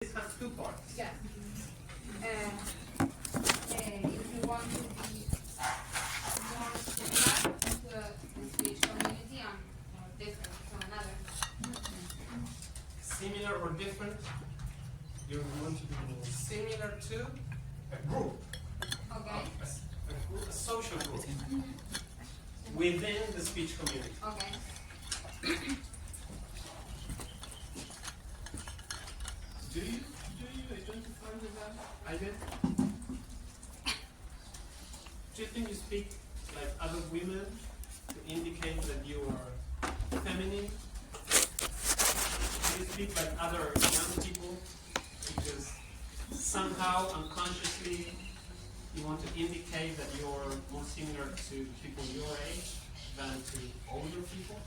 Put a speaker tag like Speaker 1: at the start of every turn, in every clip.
Speaker 1: This has two parts.
Speaker 2: Yeah. If you want to be more similar to the speech community and different from another.
Speaker 1: Similar or different? You want to be more similar to a group.
Speaker 2: Okay.
Speaker 1: A social group within the speech community.
Speaker 2: Okay.
Speaker 1: Do you identify with that? I did. Do you think you speak like other women to indicate that you are feminine? Do you speak like other young people because somehow unconsciously you want to indicate that you're more similar to people your age than to older people?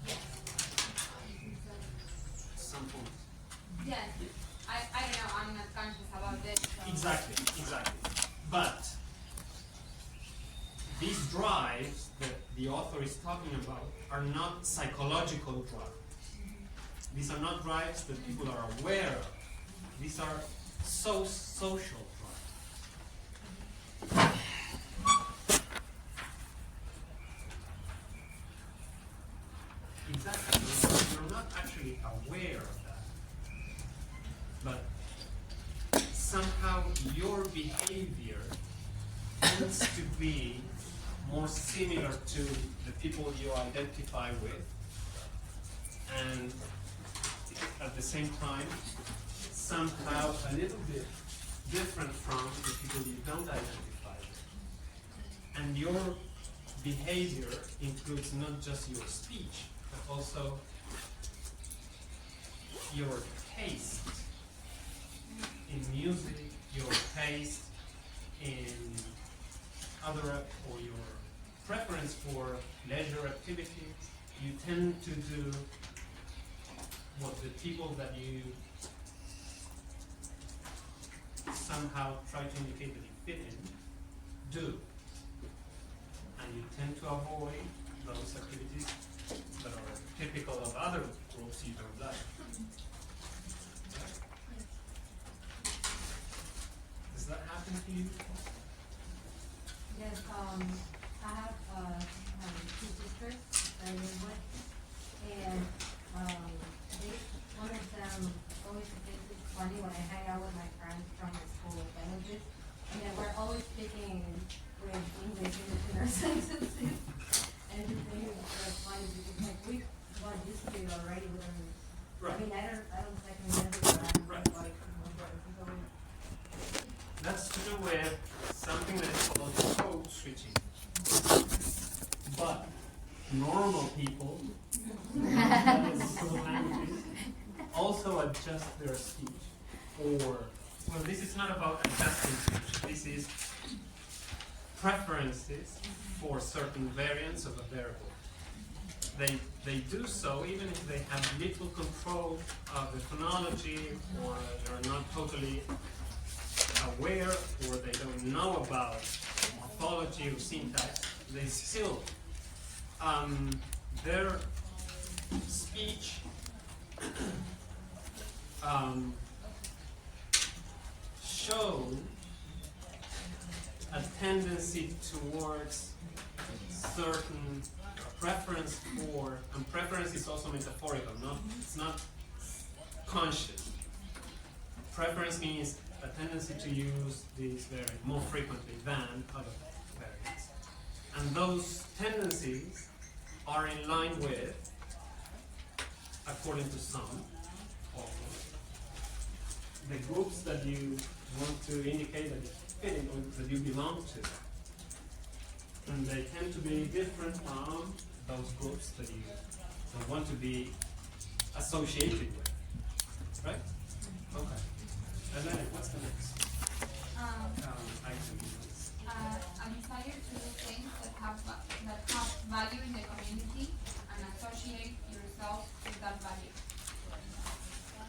Speaker 2: Yes.
Speaker 1: Some point.
Speaker 2: Yes. I don't know, I'm not conscious about this. So.
Speaker 1: Exactly. But these drives that the author is talking about are not psychological drives. These are not drives that people are aware of. These are social drives. Exactly. You're not actually aware of that. But somehow your behavior tends to be more similar to the people you identify with, and at the same time somehow a little bit different from the people you don't identify with. And your behavior includes not just your speech, but also your taste in music, your taste in other, or your preference for leisure activities. You tend to do what the people that you somehow try to indicate that you fit in do. And you tend to avoid those activities that are typical of other groups you don't like. Does that happen to you?
Speaker 3: Yes, I have two sisters that I live with, and one of them always thinks it's funny when I hang out with my friends from the school of languages, and then we're always speaking with English in between our sentences, and it's really funny because like we got used to it already with them.
Speaker 1: Right.
Speaker 3: I mean, I don't second guess it, but I'm
Speaker 1: Right.
Speaker 3: like,
Speaker 1: That's to do with something that is called code switching. But normal people also adjust their speech. Or, well, this is not about adjusting speech. This is preferences for certain variants of a variable. They do so even if they have little control of the phonology, or they're not totally aware, or they don't know about morphology or syntax. They still, their speech show a tendency towards certain preference for, and preference is also metaphorical, it's not conscious. Preference means a tendency to use these variants more frequently than other variants. And those tendencies are in line with, according to some, the groups that you want to indicate that you fit in, or that you belong to. And they tend to be different from those groups that you don't want to be associated with. Right? Okay. And then what's the next item?
Speaker 2: A desire to do things that have value in the community and associate yourself with that value.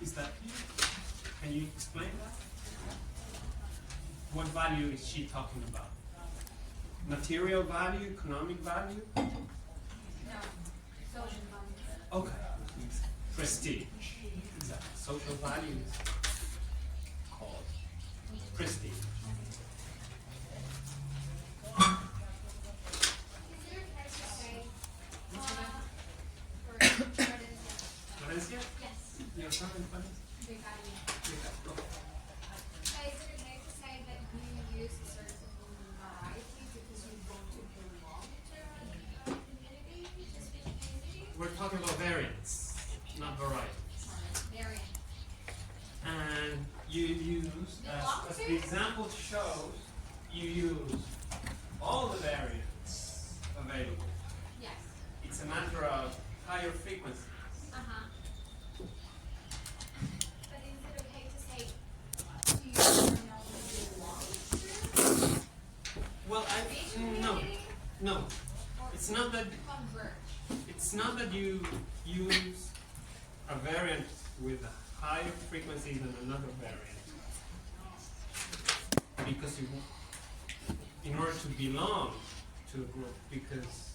Speaker 1: Is that, can you explain that? What value is she talking about? Material value, economic value?
Speaker 2: No, social value.
Speaker 1: Okay. prestige. Exactly. Social values called prestige. Valencia?
Speaker 2: Yes.
Speaker 1: Your son in Valencia?
Speaker 2: Becaria.
Speaker 1: Go.
Speaker 4: So is it okay to say that you use a certain variety because you want to belong to a community, to a speech community?
Speaker 1: We're talking about variants, not varieties.
Speaker 4: Variant.
Speaker 1: And you use, as the example shows, you use all the variants available.
Speaker 4: Yes.
Speaker 1: It's a matter of higher frequencies.
Speaker 4: Uh-huh. But is it okay to say, do you know who you belong to?
Speaker 1: Well,
Speaker 4: Speech
Speaker 1: no,
Speaker 4: community?
Speaker 1: no.
Speaker 4: Or
Speaker 1: It's not that.
Speaker 4: converge?
Speaker 1: It's not that you use a variant with higher frequency than another variant, because you, in order to belong to a group, because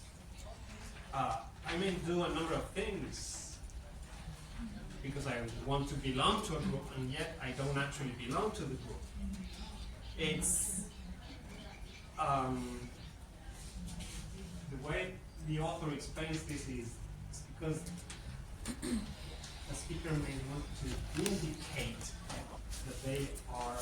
Speaker 1: I may do a number of things because I want to belong to a group, and yet I don't actually belong to the group. It's the way the author explains this is because a speaker may want to indicate that they are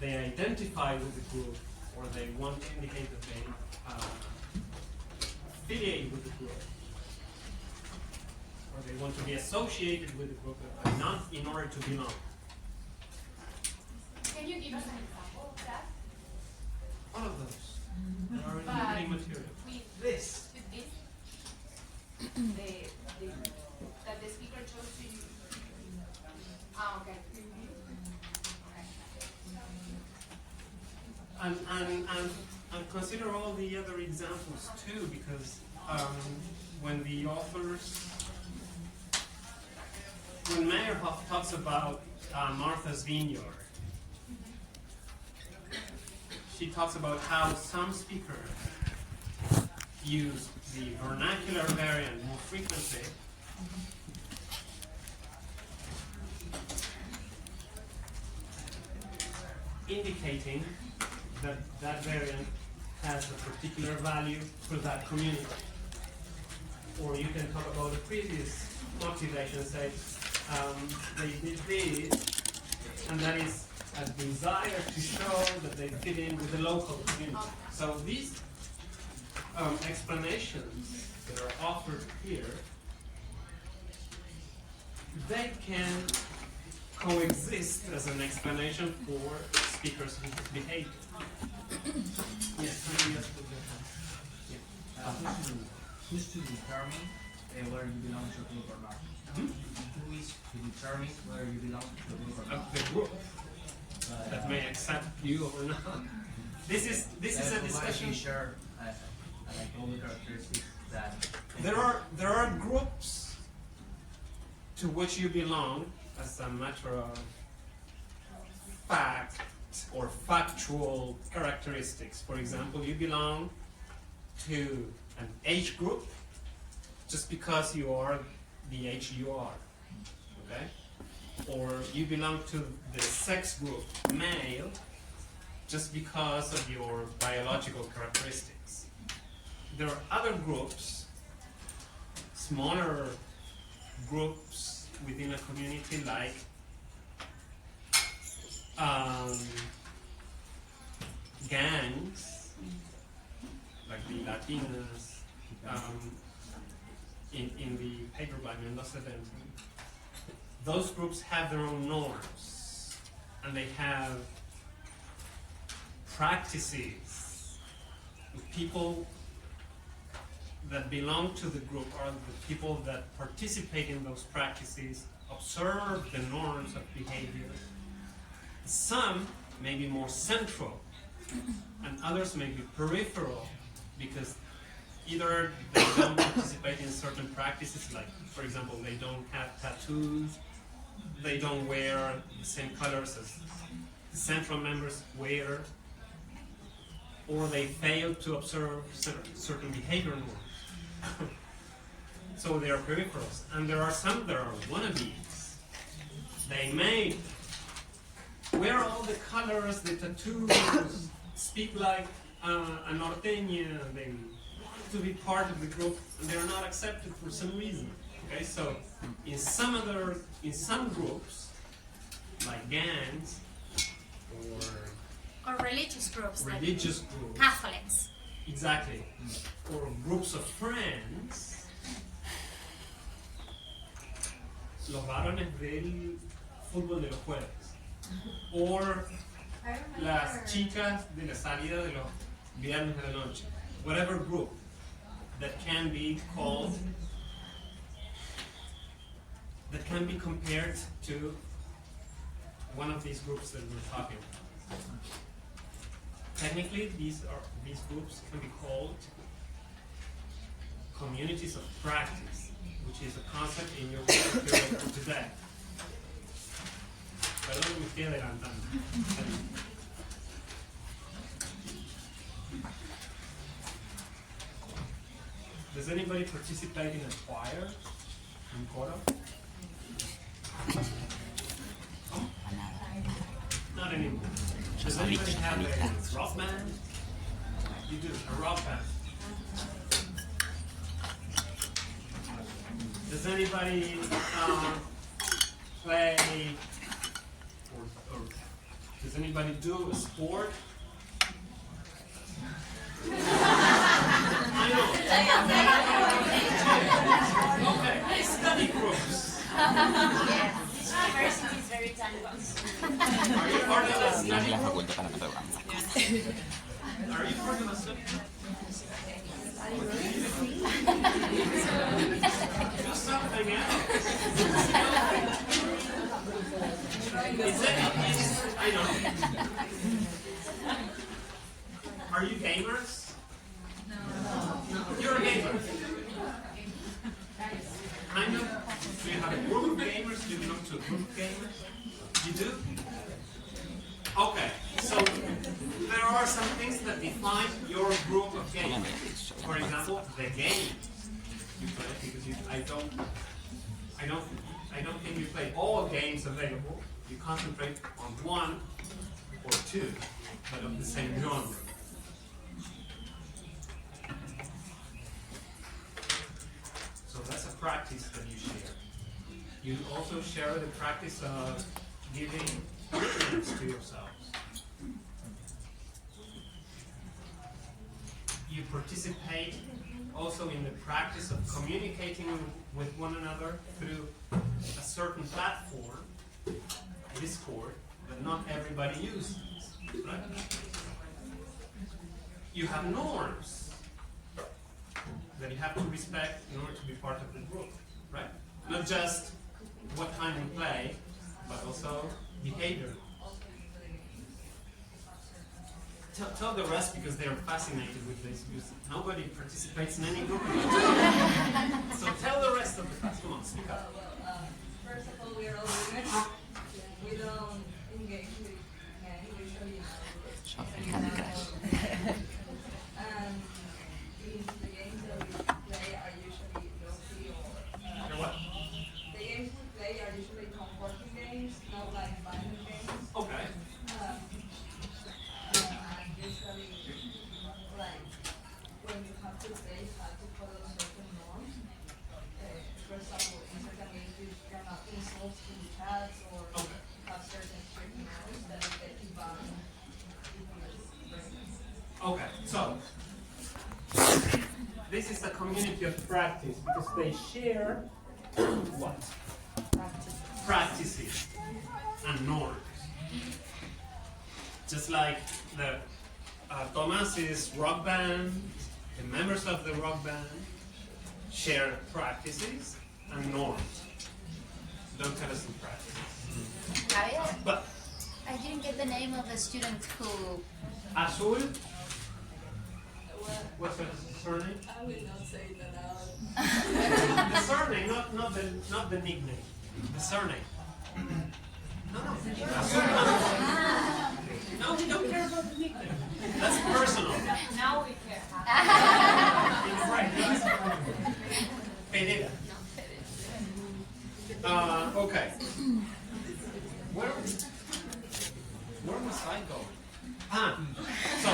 Speaker 1: they identify with the group, or they want to indicate that they affiliate with the group, or they want to be associated with the group, but not in order to belong.
Speaker 2: Can you give us an example of that?
Speaker 1: All of those are in the
Speaker 2: But
Speaker 1: reading material.
Speaker 2: with
Speaker 1: This.
Speaker 2: this, that the speaker chose to use. Ah, okay.
Speaker 1: And consider all the other examples too, because when the authors, when Meyerhoff talks about Martha's Vineyard, she talks about how some speakers use the vernacular variant more frequently, indicating that that variant has a particular value for that community. Or you can talk about the previous motivation, say they did this, and that is a desire to show that they fit in with the local community. So these explanations that are offered here, they can coexist as an explanation for speakers' behavior. Yes, somebody else put their hand.
Speaker 5: Who's to determine whether you belong to a group or not? Who is to determine whether you belong to a group or not?
Speaker 1: The group that may accept you or not. This is a discussion.
Speaker 5: Share like all the characteristics that
Speaker 1: There are groups to which you belong as a matter of fact or factual characteristics. For example, you belong to an age group just because you are the age you are, okay? Or you belong to the sex group male just because of your biological characteristics. There are other groups, smaller groups within a community, like gangs, like the Latinas, in the paper by Mendoza Denton. Those groups have their own norms, and they have practices. The people that belong to the group are the people that participate in those practices, observe the norms of behavior. Some may be more central, and others may be peripheral, because either they don't participate in certain practices, like, for example, they don't have tattoos, they don't wear the same colors as the central members wear, or they fail to observe certain behavior norms. So they are peripherals, and there are some that are wannabes. They may wear all the colors, the tattoos, speak like a norteña, they want to be part of the group, and they are not accepted for some reason. Okay, so in some groups, like gangs
Speaker 6: Or religious groups, like
Speaker 1: religious groups,
Speaker 6: Catholics.
Speaker 1: exactly, or groups of friends, los varones del fútbol de los jueves, or
Speaker 3: I remember.
Speaker 1: las chicas de la salida de los viernes de la noche, whatever group that can be called, that can be compared to one of these groups that we're talking about. Technically, these groups can be called communities of practice, which is a concept in your material for today. Perdón, me estoy adelantando. Does anybody participate in a choir? In coro? Not anymore. Does anybody have a rock band? You do, a rock band. Does anybody play, or does anybody do a sport? I know. Okay, study groups.
Speaker 6: This university is very diverse.
Speaker 1: Are you part of a study
Speaker 7: la
Speaker 1: group?
Speaker 7: facultad para matar vamos.
Speaker 1: Are you part of a study group? Do something else. I know. Are you gamers? No. You're a gamer. Kind of. Do you have a group of gamers? Do you belong to a group of gamers? You do? Okay, so there are some things that define your group of gamers. For example, the game you play, because I don't think you play all games available. You concentrate on one or two, but of the same genre. So that's a practice that you share. You also share the practice of giving nicknames to yourselves. You participate also in the practice of communicating with one another through a certain platform, Discord, that not everybody uses, right? You have norms that you have to respect in order to be part of the group, right? Not just what time we play, but also behavior. Tell the rest, because they are fascinated with this, because nobody participates in any group. So tell the rest of the class. Come on, speak up.
Speaker 8: First of all, we are all women. We don't engage with men usually in our groups.
Speaker 7: Yo el Candy Crush.
Speaker 8: And the games that we play are usually low-key or
Speaker 1: You know what?
Speaker 8: the games we play are usually comforting games, not like violent games.
Speaker 1: Okay.
Speaker 8: And usually, like, when you have to play, you have to follow certain norms. For example, in certain games, you cannot insult in the chats or
Speaker 1: Okay.
Speaker 8: have certain strict norms that you get banned if you break them.
Speaker 1: Okay, so this is a community of practice because they share what? Practices and norms. Just like the Thomas's rock band, the members of the rock band share practices and norms. Don't tell us the practices.
Speaker 6: Javier,
Speaker 1: But
Speaker 6: I didn't get the name of the student who.
Speaker 1: Azul,
Speaker 8: Well,
Speaker 1: what's her surname?
Speaker 8: I will not say that out.
Speaker 1: The surname, not the nickname. The surname. No. Azul, No, we don't care about the nickname. That's personal.
Speaker 6: Now we care.
Speaker 1: It's right. Pereira. Okay. Where was I going? So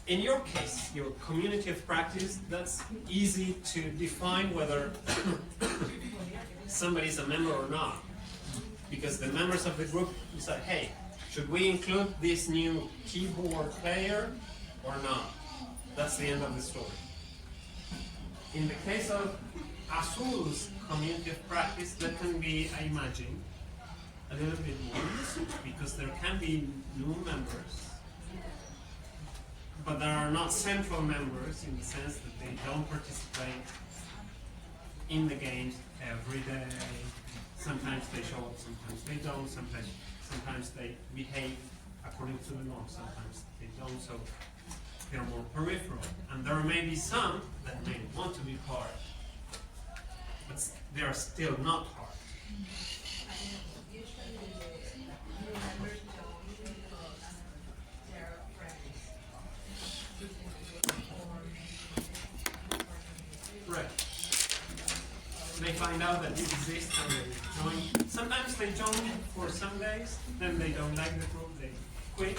Speaker 1: in your case, your community of practice, that's easy to define whether somebody's a member or not. Because the members of the group decide, hey, should we include this new keyboard player or not? That's the end of the story. In the case of Azul's community of practice, that can be, I imagine, a little bit more easy because there can be new members, but there are not central members in the sense that they don't participate in the games every day. Sometimes they show up, sometimes they don't, sometimes they behave according to the norm, sometimes they don't, so they're more peripheral. And there may be some that may want to be part, but they are still not part.
Speaker 8: Usually the new members don't because their friends
Speaker 1: Right. They find out that it exists and they join. Sometimes they join for some days, then they don't like the group, they quit.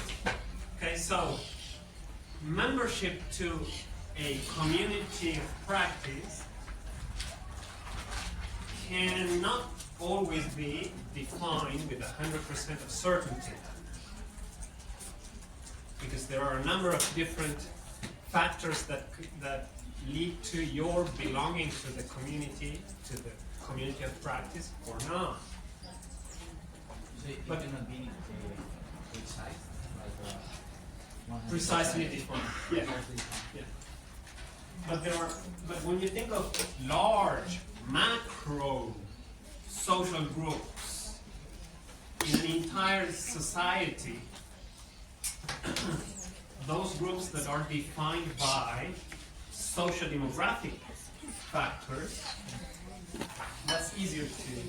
Speaker 1: Okay, so membership to a community of practice cannot always be defined with 100% of certainty. Because there are a number of different factors that lead to your belonging to the community of practice or not.
Speaker 5: So it cannot be precise, like 100%.
Speaker 1: Precisely defined. Yeah. Yeah. But when you think of large macro social groups in an entire society, those groups that are defined by social demographic factors, that's easier to,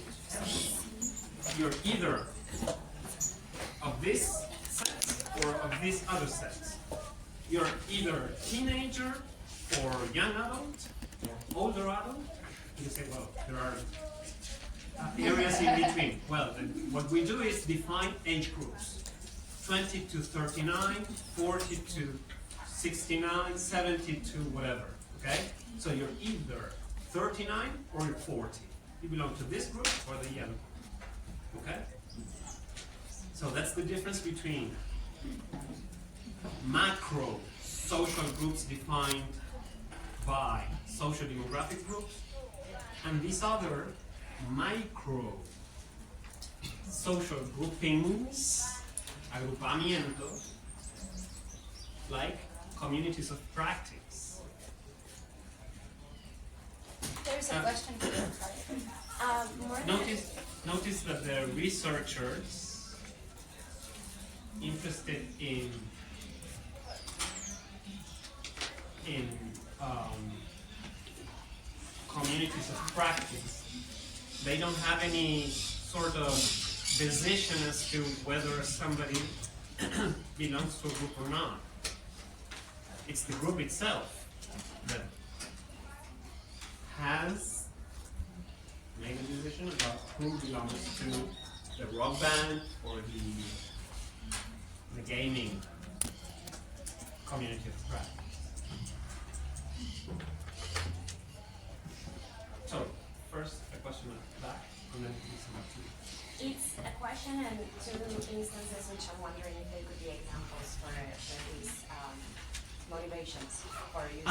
Speaker 1: you're either of this sex or of this other sex. You're either teenager or young adult or older adult. You say, well, there are areas in between. Well, then what we do is define age groups. 20 to 39, 40 to 69, 70 to whatever, okay? So you're either 39 or you're 40. You belong to this group or the other group, okay? So that's the difference between macro social groups defined by social demographic groups and these other micro social groupings, agrupamientos, like communities of practice.
Speaker 6: There's a question here. More than
Speaker 1: Notice that the researchers interested in communities of practice, they don't have any sort of decision as to whether somebody belongs to a group or not. It's the group itself that has made a decision about who belongs to the rock band or the gaming community of practice. So, first a question at the back, and then some up to you.
Speaker 6: It's a question and two instances which I'm wondering if they could be examples for these motivations for using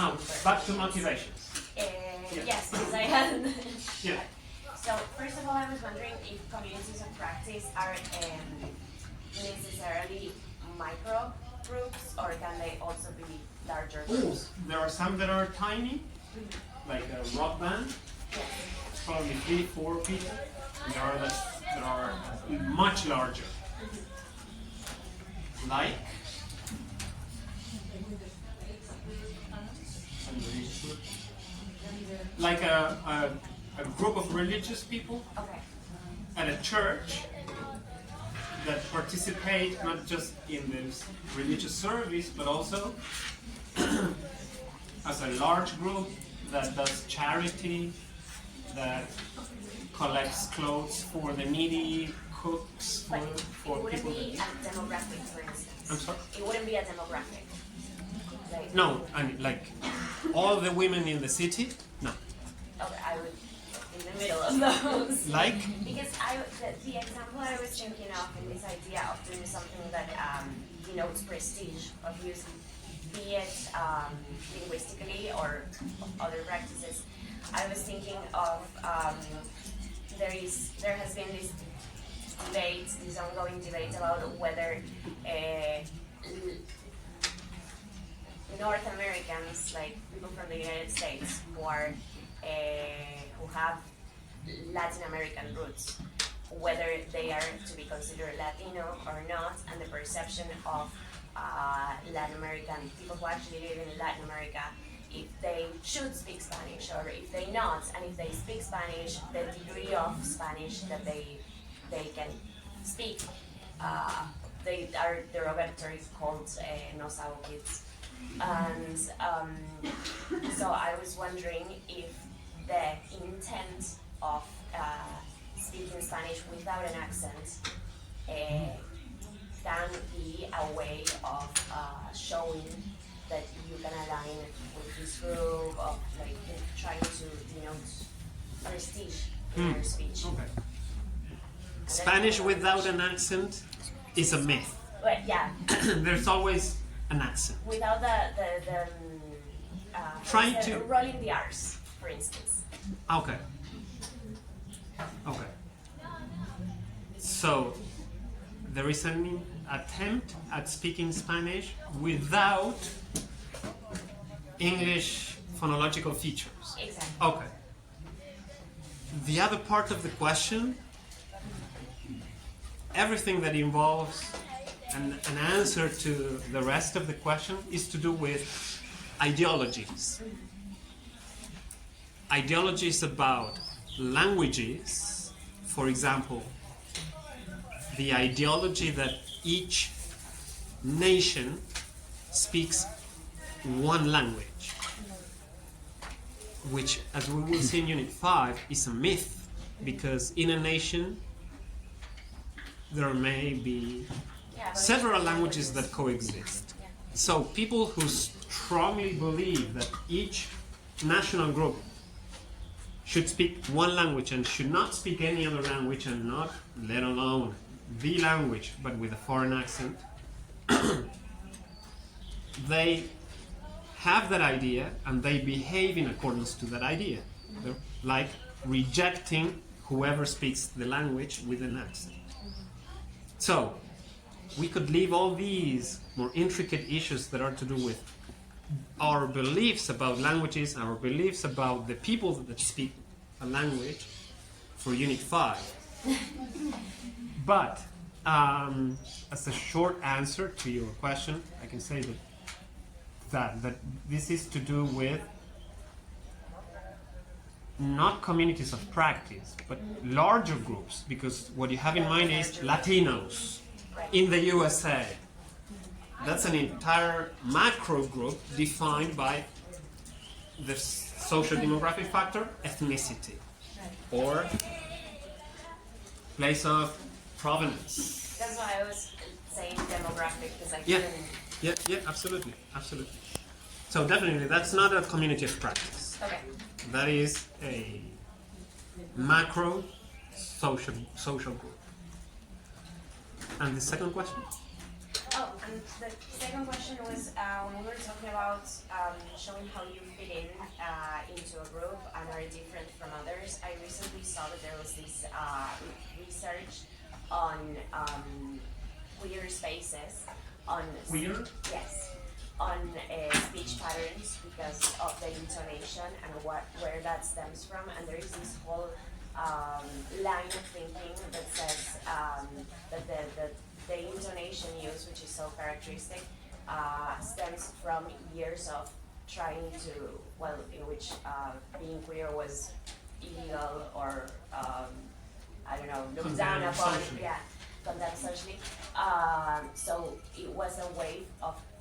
Speaker 1: Back to motivations.
Speaker 6: Yes, because I had.
Speaker 1: Yeah.
Speaker 6: So first of all, I was wondering if communities of practice are necessarily micro groups or can they also be larger groups?
Speaker 1: There are some that are tiny, like a rock band,
Speaker 6: Yes.
Speaker 1: probably 3-4 people. And there are that are much larger, like a group of religious people
Speaker 6: Okay.
Speaker 1: at a church that participate not just in this religious service, but also as a large group that does charity, that collects clothes for the needy, cooks
Speaker 6: But
Speaker 1: for
Speaker 6: it wouldn't
Speaker 1: people
Speaker 6: be
Speaker 1: that...
Speaker 6: a demographic, for instance.
Speaker 1: I'm sorry?
Speaker 6: It wouldn't be a demographic. Like,
Speaker 1: No, I mean, like, all the women in the city? No.
Speaker 6: okay, I would in the middle of those.
Speaker 1: Like?
Speaker 6: Because the example I was thinking of in this idea of doing something that denotes prestige of using, be it linguistically or other practices, I was thinking of there has been this debate, this ongoing debate about whether North Americans, like people from the United States, who have Latin American roots, whether they are to be considered Latino or not, and the perception of Latin American people who actually live in Latin America, if they should speak Spanish or if they not, and if they speak Spanish, the degree of Spanish that they can speak. They are derogatory called no sabo kids. And so I was wondering if the intent of speaking Spanish without an accent can be a way of showing that you can align with this group, of like trying to denote prestige in your speech.
Speaker 1: Okay. Spanish without an accent is a myth.
Speaker 6: But yeah,
Speaker 1: There's always an accent.
Speaker 6: without the
Speaker 1: Trying to-
Speaker 6: rolling the R's, for instance.
Speaker 1: Okay. Okay. So there is an attempt at speaking Spanish without English phonological features.
Speaker 6: Exactly.
Speaker 1: Okay. The other part of the question, everything that involves an answer to the rest of the question is to do with ideologies. Ideologies about languages, for example, the ideology that each nation speaks one language, which, as we will see in Unit 5, is a myth, because in a nation there may be
Speaker 6: Yeah, but
Speaker 1: several languages that coexist. So people who strongly believe that each national group should speak one language and should not speak any other language, and not, let alone, the language, but with a foreign accent, they have that idea and they behave in accordance to that idea. They're like rejecting whoever speaks the language with an accent. So, we could leave all these more intricate issues that are to do with our beliefs about languages, our beliefs about the people that speak a language for Unit 5. But, as a short answer to your question, I can say that this is to do with not communities of practice, but larger groups, because what you have in mind is Latinos in the USA. That's an entire macro group defined by the social demographic factor, ethnicity, or place of provenance.
Speaker 6: that's why I was saying demographic, because I
Speaker 1: Yeah.
Speaker 6: couldn't.
Speaker 1: Yeah, absolutely. So definitely, that's not a community of practice.
Speaker 6: Okay.
Speaker 1: That is a macro social group. And the second question?
Speaker 6: Oh, and the second question was when we were talking about showing how you fit in into a group and are different from others. I recently saw that there was this research on queer spaces, on
Speaker 1: Queer?
Speaker 6: Yes, on speech patterns because of the intonation and where that stems from. And there is this whole line of thinking that says that the intonation used, which is so characteristic, stems from years of trying to, well, in which being queer was illegal or, I don't know, looked down
Speaker 1: Condemned
Speaker 6: upon.
Speaker 1: socially.
Speaker 6: Yeah. contextually. So it was a way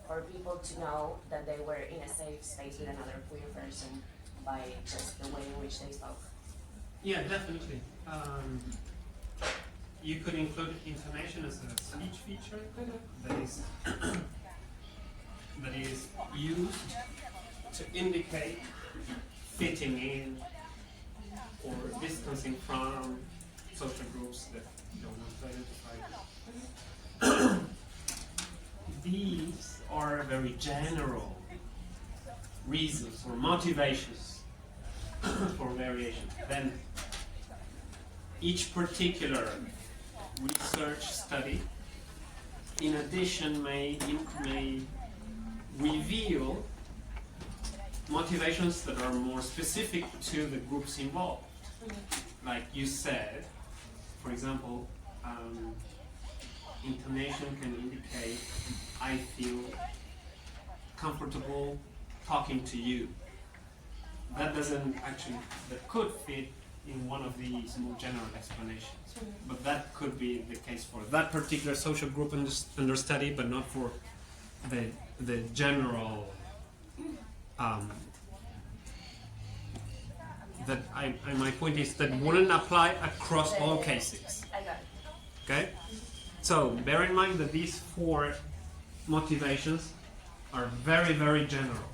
Speaker 6: for people to know that they were in a safe space with another queer person by just the way in which they spoke.
Speaker 1: Yeah, definitely. You could include intonation as a speech feature that is used to indicate fitting in or distancing from social groups that you don't want to identify with. These are very general reasons or motivations for variation. Then each particular research study, in addition, may reveal motivations that are more specific to the groups involved. Like you said, for example, intonation can indicate I feel comfortable talking to you. That could fit in one of these more general explanations. But that could be the case for that particular social group under study, but not for the general my point is that wouldn't apply across all cases.
Speaker 6: I got it.
Speaker 1: Okay? So bear in mind that these 4 motivations are very, very general.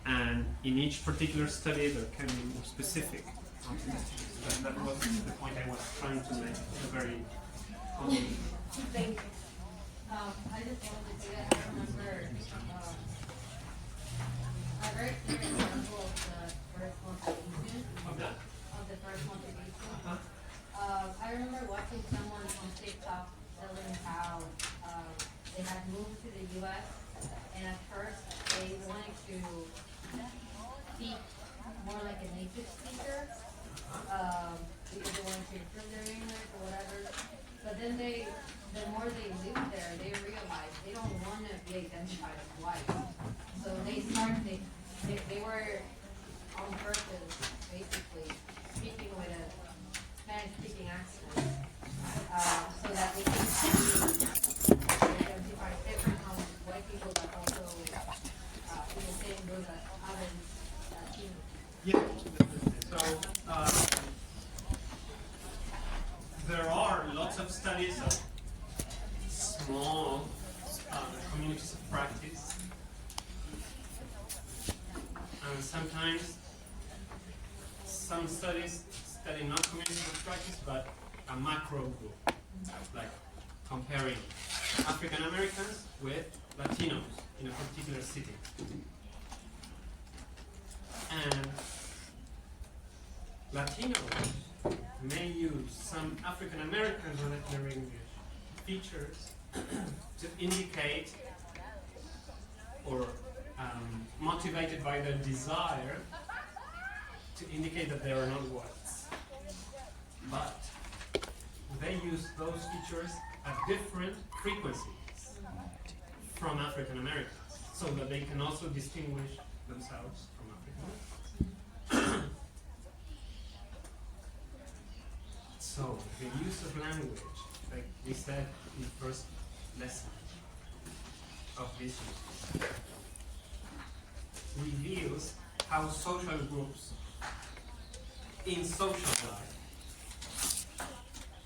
Speaker 1: And in each particular study there can be more specific motivations. That was the point I was trying to make at the very beginning.
Speaker 3: Thank you. I just wanted to say that I remember a very clear example of the first motivation.
Speaker 1: Okay.
Speaker 3: Of the first motivation. I remember watching someone on TikTok telling how they had moved to the U.S. and at first they wanted to speak more like a native speaker because they wanted to improve their English or whatever. But then the more they lived there, they realized they don't want to be identified as white. So they were on purpose, basically, speaking with a Spanish-speaking accent, so that they can identify different white people that also in the same group as other Latinos.
Speaker 1: Yeah, definitely. So there are lots of studies of small communities of practice, and sometimes some studies study not communities of practice but a macro group, like comparing African Americans with Latinos in a particular city. And Latinos may use some African American vernacular English features to indicate or motivated by their desire to indicate that they are not whites. But they use those features at different frequencies from African Americans, so that they can also distinguish themselves from African Americans. So the use of language, like we said in the first lesson of this unit, reveals how social groups in social life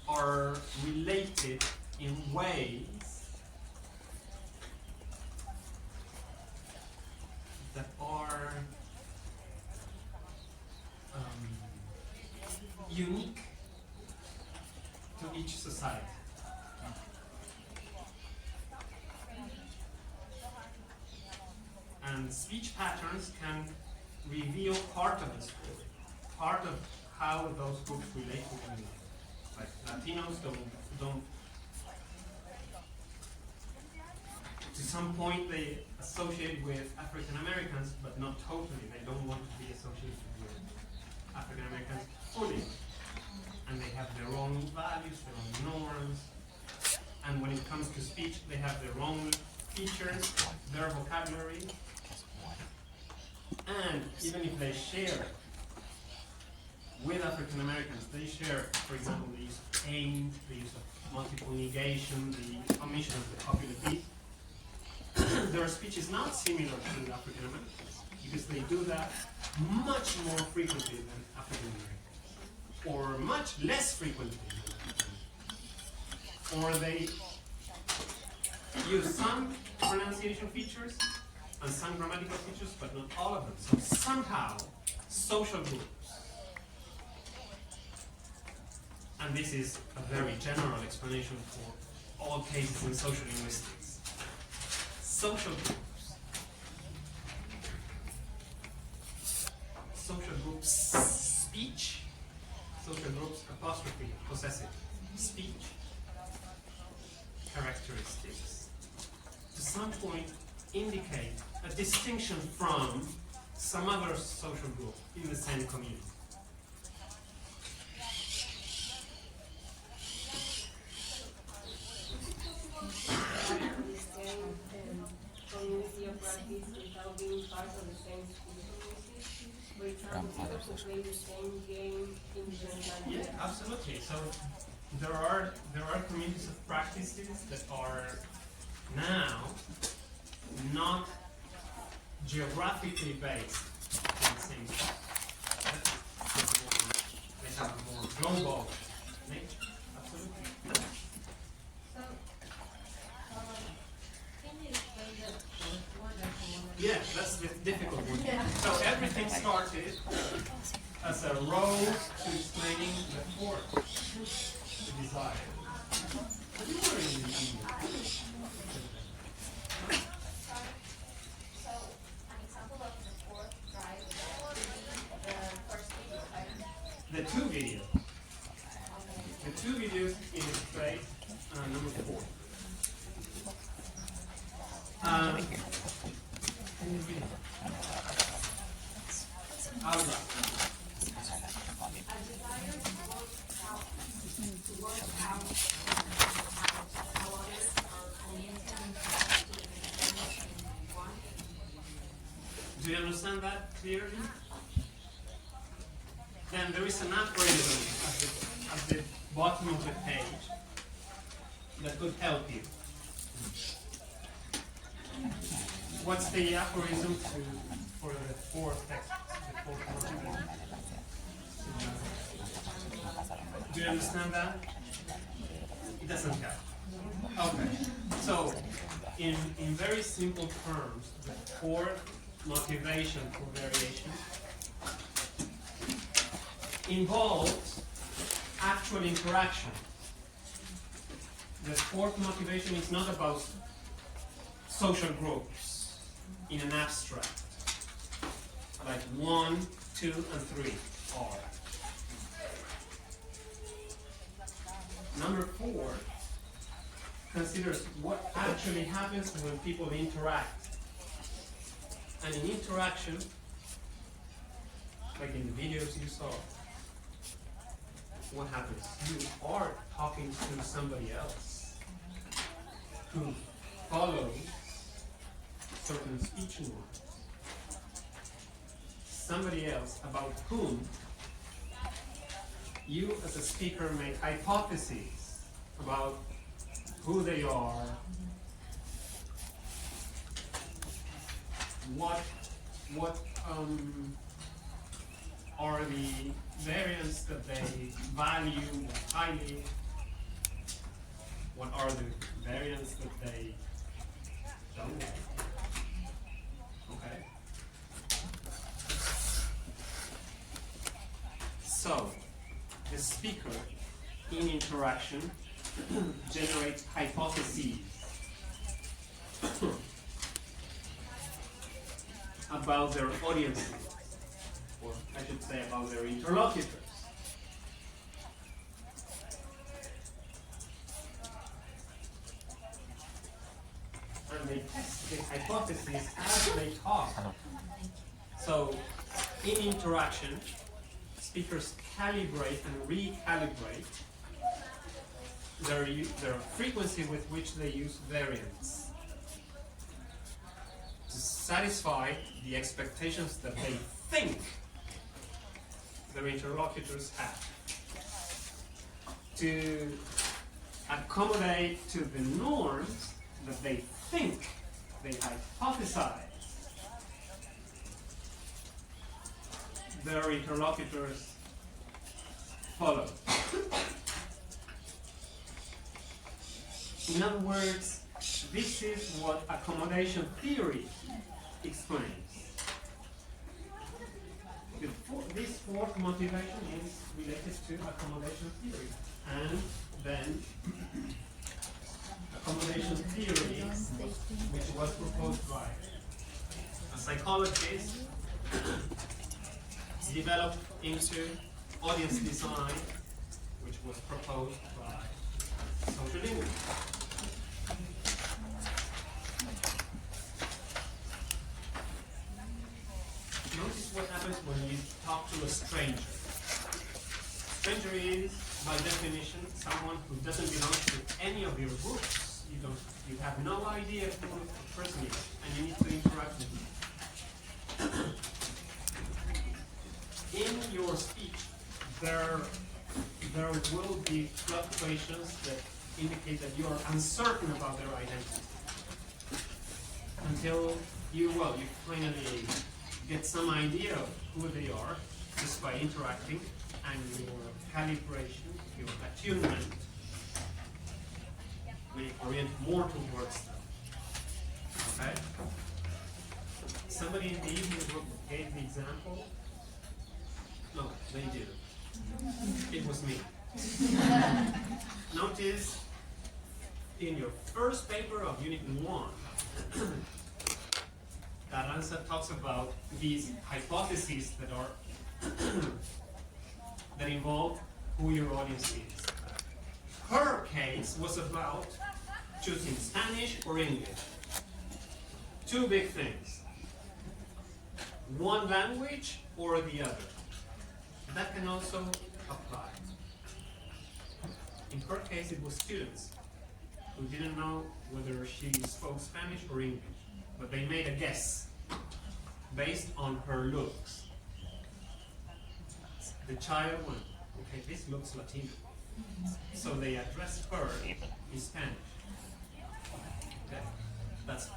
Speaker 1: are related in ways that are unique to each society. And speech patterns can reveal part of the story, part of how those groups relate to one another. Like Latinos don't to some point they associate with African Americans, but not totally. They don't want to be associated with African Americans fully. And they have their own values, their own norms. And when it comes to speech, they have their own features, their vocabulary. And even if they share with African Americans, they share, for example, the use of and, the use of multiple negation, the omission of the copula B. Their speech is not similar to African Americans because they do that much more frequently than African Americans, or much less frequently than African Americans. Or they use some pronunciation features and some grammatical features, but not all of them. So somehow, social groups, and this is a very general explanation for all cases in social linguistics, social groups speech, social groups apostrophe possessive speech characteristics to some point indicate a distinction from some other social group in the same community.
Speaker 3: Community of practice without being part of the same species. For example, people who play the same game in different languages.
Speaker 1: Yeah, absolutely. So there are communities of practices that are now not geographically based in the same spot. They have a more global nature. Absolutely.
Speaker 3: So, can you explain the word that
Speaker 1: Yeah, that's the difficult one.
Speaker 3: Yeah.
Speaker 1: So everything started as a road to explaining the fourth, the desire. You were in the English.
Speaker 4: So, an example of the fourth drive would be the first video, right?
Speaker 1: The two videos. The two videos illustrate number 4. Alba. Do you understand that clearly? Then there is an aphorism at the bottom of the page that could help you. What's the aphorism for the fourth text? The fourth one? Do you understand that? It doesn't help. Okay. So, in very simple terms, the fourth motivation for variation involves actual interaction. The fourth motivation is not about social groups in an abstract, like 1, 2, and 3 are. Number 4 considers what actually happens when people interact. And in interaction, like in the videos you saw, what happens? You are talking to somebody else who follows certain speech norms. Somebody else about whom you as a speaker make hypotheses about who they are, what are the variants that they value highly, what are the variants that they don't like. Okay? So, the speaker in interaction generates hypotheses about their audiences, or I should say about their interlocutors. And they test the hypotheses as they talk. So, in interaction, speakers calibrate and recalibrate their frequency with which they use variants to satisfy the expectations that they think their interlocutors have to accommodate to the norms that they think, they hypothesize their interlocutors follow. In other words, this is what accommodation theory explains. This fourth motivation is related to accommodation theory. And then accommodation theory, which was proposed by a psychologist, developed into audience design, which was proposed by social linguists. Notice what happens when you talk to a stranger. Stranger is, by definition, someone who doesn't belong to any of your groups. You have no idea who the person is, and you need to interact with them. In your speech, there will be fluctuations that indicate that you are uncertain about their identity. Until you finally get some idea of who they are just by interacting, and your calibration, your attunement will orient more towards them. Okay? Somebody in the evening group gave the example. No, they didn't. It was me. Notice in your first paper of Unit 1, Carranza talks about these hypotheses that are that involve who your audience is. Her case was about choosing Spanish or English. Two big things. One language or the other. That can also apply. In her case, it was students who didn't know whether she spoke Spanish or English, but they made a guess based on her looks. The child went, okay, this looks Latino. So they addressed her in Spanish. Okay? That's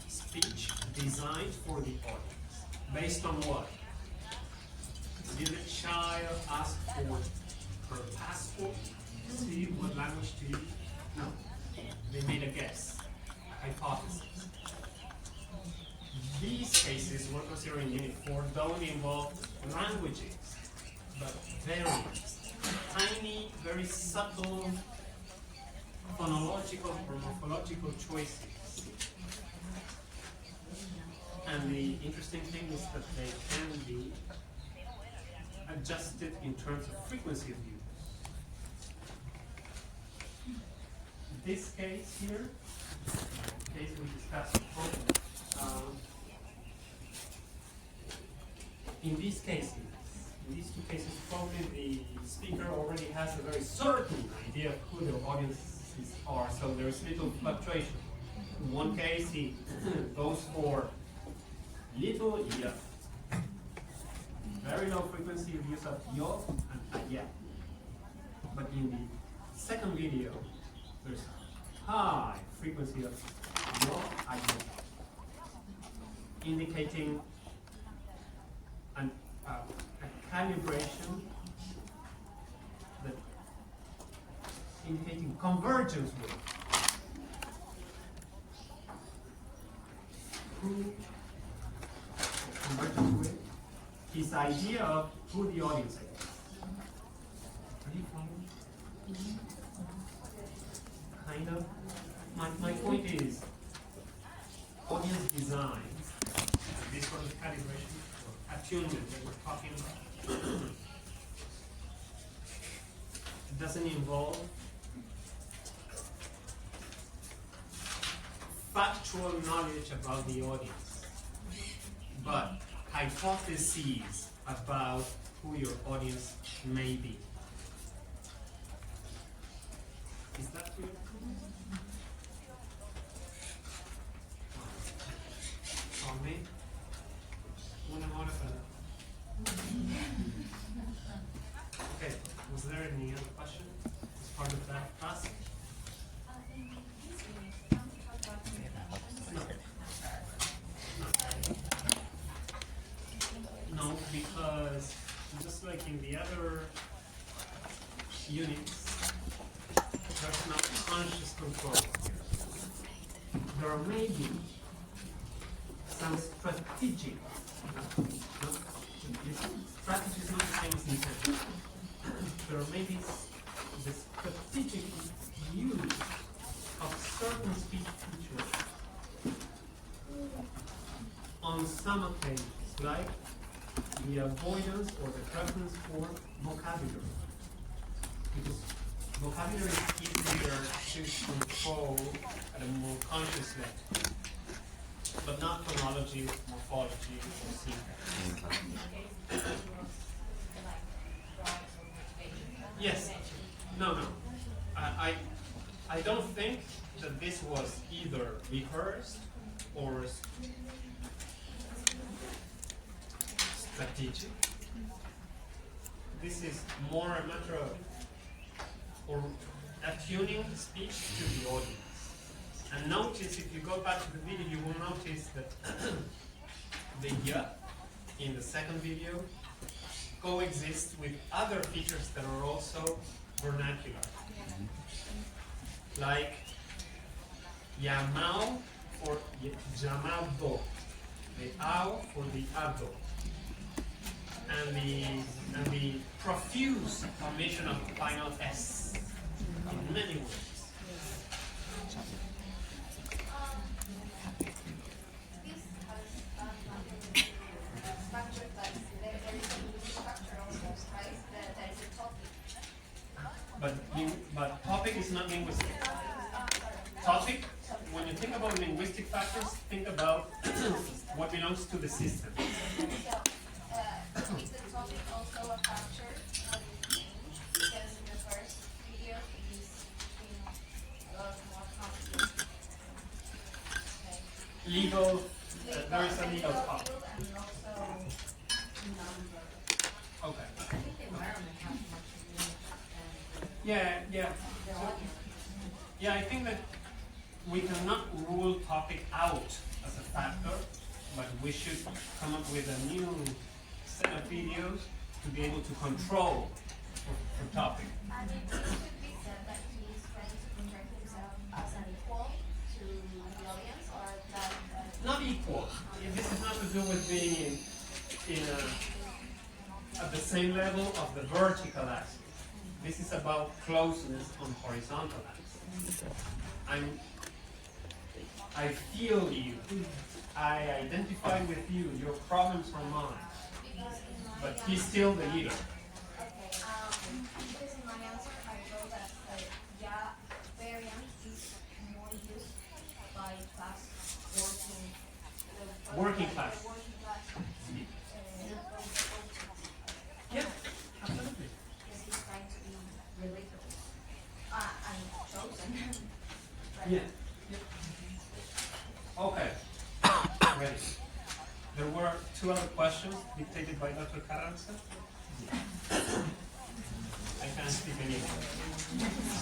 Speaker 1: speech designed for the audience. Based on what? Did the child ask for her passport to see what language to use? No. They made a guess, a hypothesis. These cases we're considering Unit 4 don't involve languages, but very tiny, very subtle phonological or morphological choices. And the interesting thing is that they can be adjusted in terms of frequency of use. This case here, the case we discussed before, in these two cases, probably the speaker already has a very certain idea of who the audiences are, so there's little fluctuation. In one case, he goes for little ya, very low frequency of use of yo and ya. But in the second video, there's high frequency of yo and ya, indicating a calibration that indicating convergence with his idea of who the audience is. Are you following? Kind of. My point is, audience design, this sort of calibration, or attunement that we're talking about, doesn't involve factual knowledge about the audience, but hypotheses about who your audience may be. Is that clear? On me? Una hora para. in the other units, there's not conscious control. There may be some strategic, strategy is not the same as intent. There may be the strategic use of certain speech features on some occasions, like the avoidance or the preference for vocabulary. Because vocabulary is easier to control at a more conscious level, but not phonology, morphology, or syntax. Yes. No. I don't think that this was either rehearsed or strategic. This is more a matter of or attuning speech to the audience. And notice, if you go back to the video, you will notice that the ya in the second video coexist with other features that are also vernacular. Like llamado for llamado, the ao for the ado, and the profuse omission of the final s in many words.
Speaker 4: This has structure, but there is a structure also, right? There is a topic.
Speaker 1: But topic is not linguistic. Topic, when you think about linguistic factors, think about what belongs to the system.
Speaker 4: So, is the topic also a factor of the change? Because in the first video it is a lot more complicated. Okay.
Speaker 1: Legal, there is a legal topic.
Speaker 3: And also number.
Speaker 1: Okay.
Speaker 3: I think the environment has much to do with
Speaker 1: Yeah.
Speaker 3: the audience.
Speaker 1: Yeah, I think that we cannot rule topic out as a factor, but we should come up with a new set of videos to be able to control for topic.
Speaker 4: And it should be said that he is trying to project himself as an equal to the audience, or that
Speaker 1: Not equal. This is not to do with being at the same level of the vertical axis. This is about closeness on horizontal axis. I feel you. I identify with you. Your problems are mine.
Speaker 4: because in my
Speaker 1: But he's still the leader.
Speaker 4: okay, because in my answer I wrote that yeah variant is more used by class
Speaker 1: Working class.
Speaker 4: The working class.
Speaker 1: Yeah, absolutely.
Speaker 4: Because he's trying to be
Speaker 3: Relatable.
Speaker 4: and chosen. Right?
Speaker 1: Yeah. Okay. Ready. There were two other questions dictated by Dr. Carranza. I can't speak in English.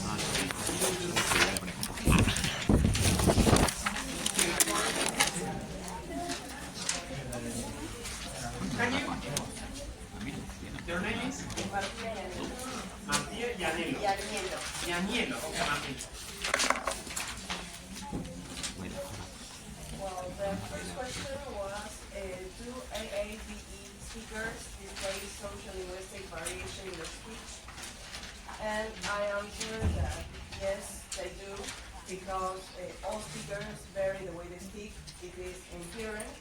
Speaker 1: Can you? Your name is? Martía Llanelo. Llanelo. Okay, Martín.
Speaker 9: Well, the first question was, do AABE speakers display social linguistic variation in their speech? And I answered that yes, they do, because all speakers vary the way they speak. It is inherent.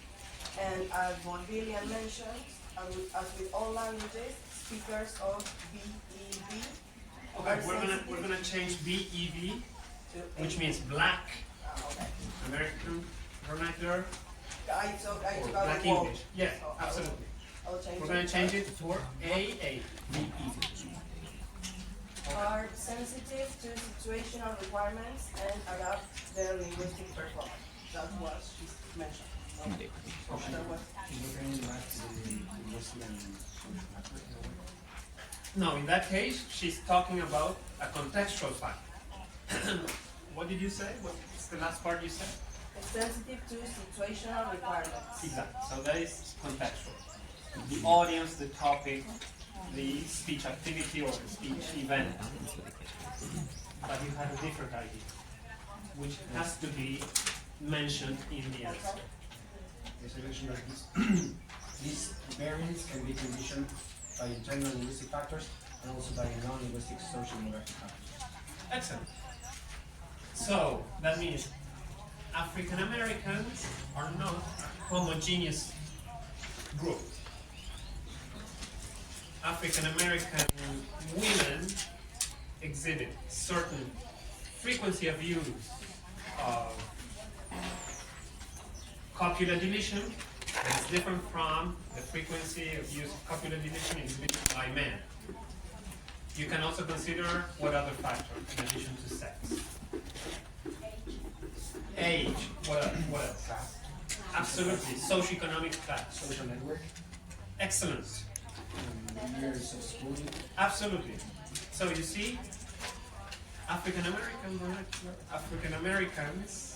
Speaker 9: And as Bonvillian mentioned, as with all languages, speakers of BEV
Speaker 1: Okay,
Speaker 9: are
Speaker 1: we're
Speaker 9: sensitive
Speaker 1: gonna change BEV,
Speaker 9: to
Speaker 1: which means black
Speaker 9: okay.
Speaker 1: American vernacular
Speaker 9: I
Speaker 1: or
Speaker 9: took
Speaker 1: black
Speaker 9: out the quote.
Speaker 1: English. Yes,
Speaker 9: So
Speaker 1: absolutely.
Speaker 9: I'll change
Speaker 1: We're gonna
Speaker 9: it.
Speaker 1: change it for AA.
Speaker 9: Are sensitive to situational requirements and adapt their linguistic performance. That's what she mentioned. There was-
Speaker 1: No, in that case, she's talking about a contextual factor. What did you say? What's the last part you said?
Speaker 9: sensitive to situational requirements.
Speaker 1: Exactly. So that is contextual. The audience, the topic, the speech activity or the speech event, but you have a different idea, which has to be mentioned in the answer.
Speaker 10: The selection of these variants can be conditioned by internal linguistic factors and also by non-linguistic social demographic factors.
Speaker 1: Excellent. So that means African Americans are not a homogeneous group. African American women exhibit certain frequency of use of copula deletion that is different from the frequency of use of copula deletion exhibited by men. You can also consider what other factor in addition to sex. Age. What else?
Speaker 10: Class,
Speaker 1: Absolutely. Socioeconomic class.
Speaker 10: social network,
Speaker 1: Excellent.
Speaker 10: years of schooling,
Speaker 1: Absolutely. So you see, African Americans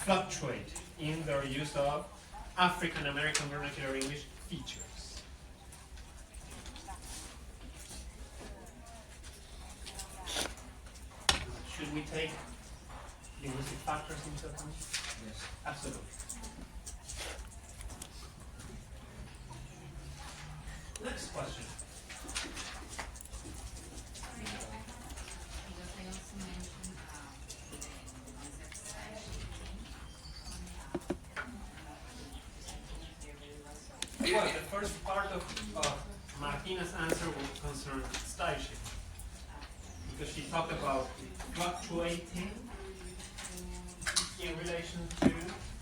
Speaker 1: fluctuate in their use of African American vernacular English features. Should we take linguistic factors into account?
Speaker 10: yes.
Speaker 1: Absolutely. Next question. Well, the first part of Martina's answer will concern style shift, because she talked about fluctuating in relation to,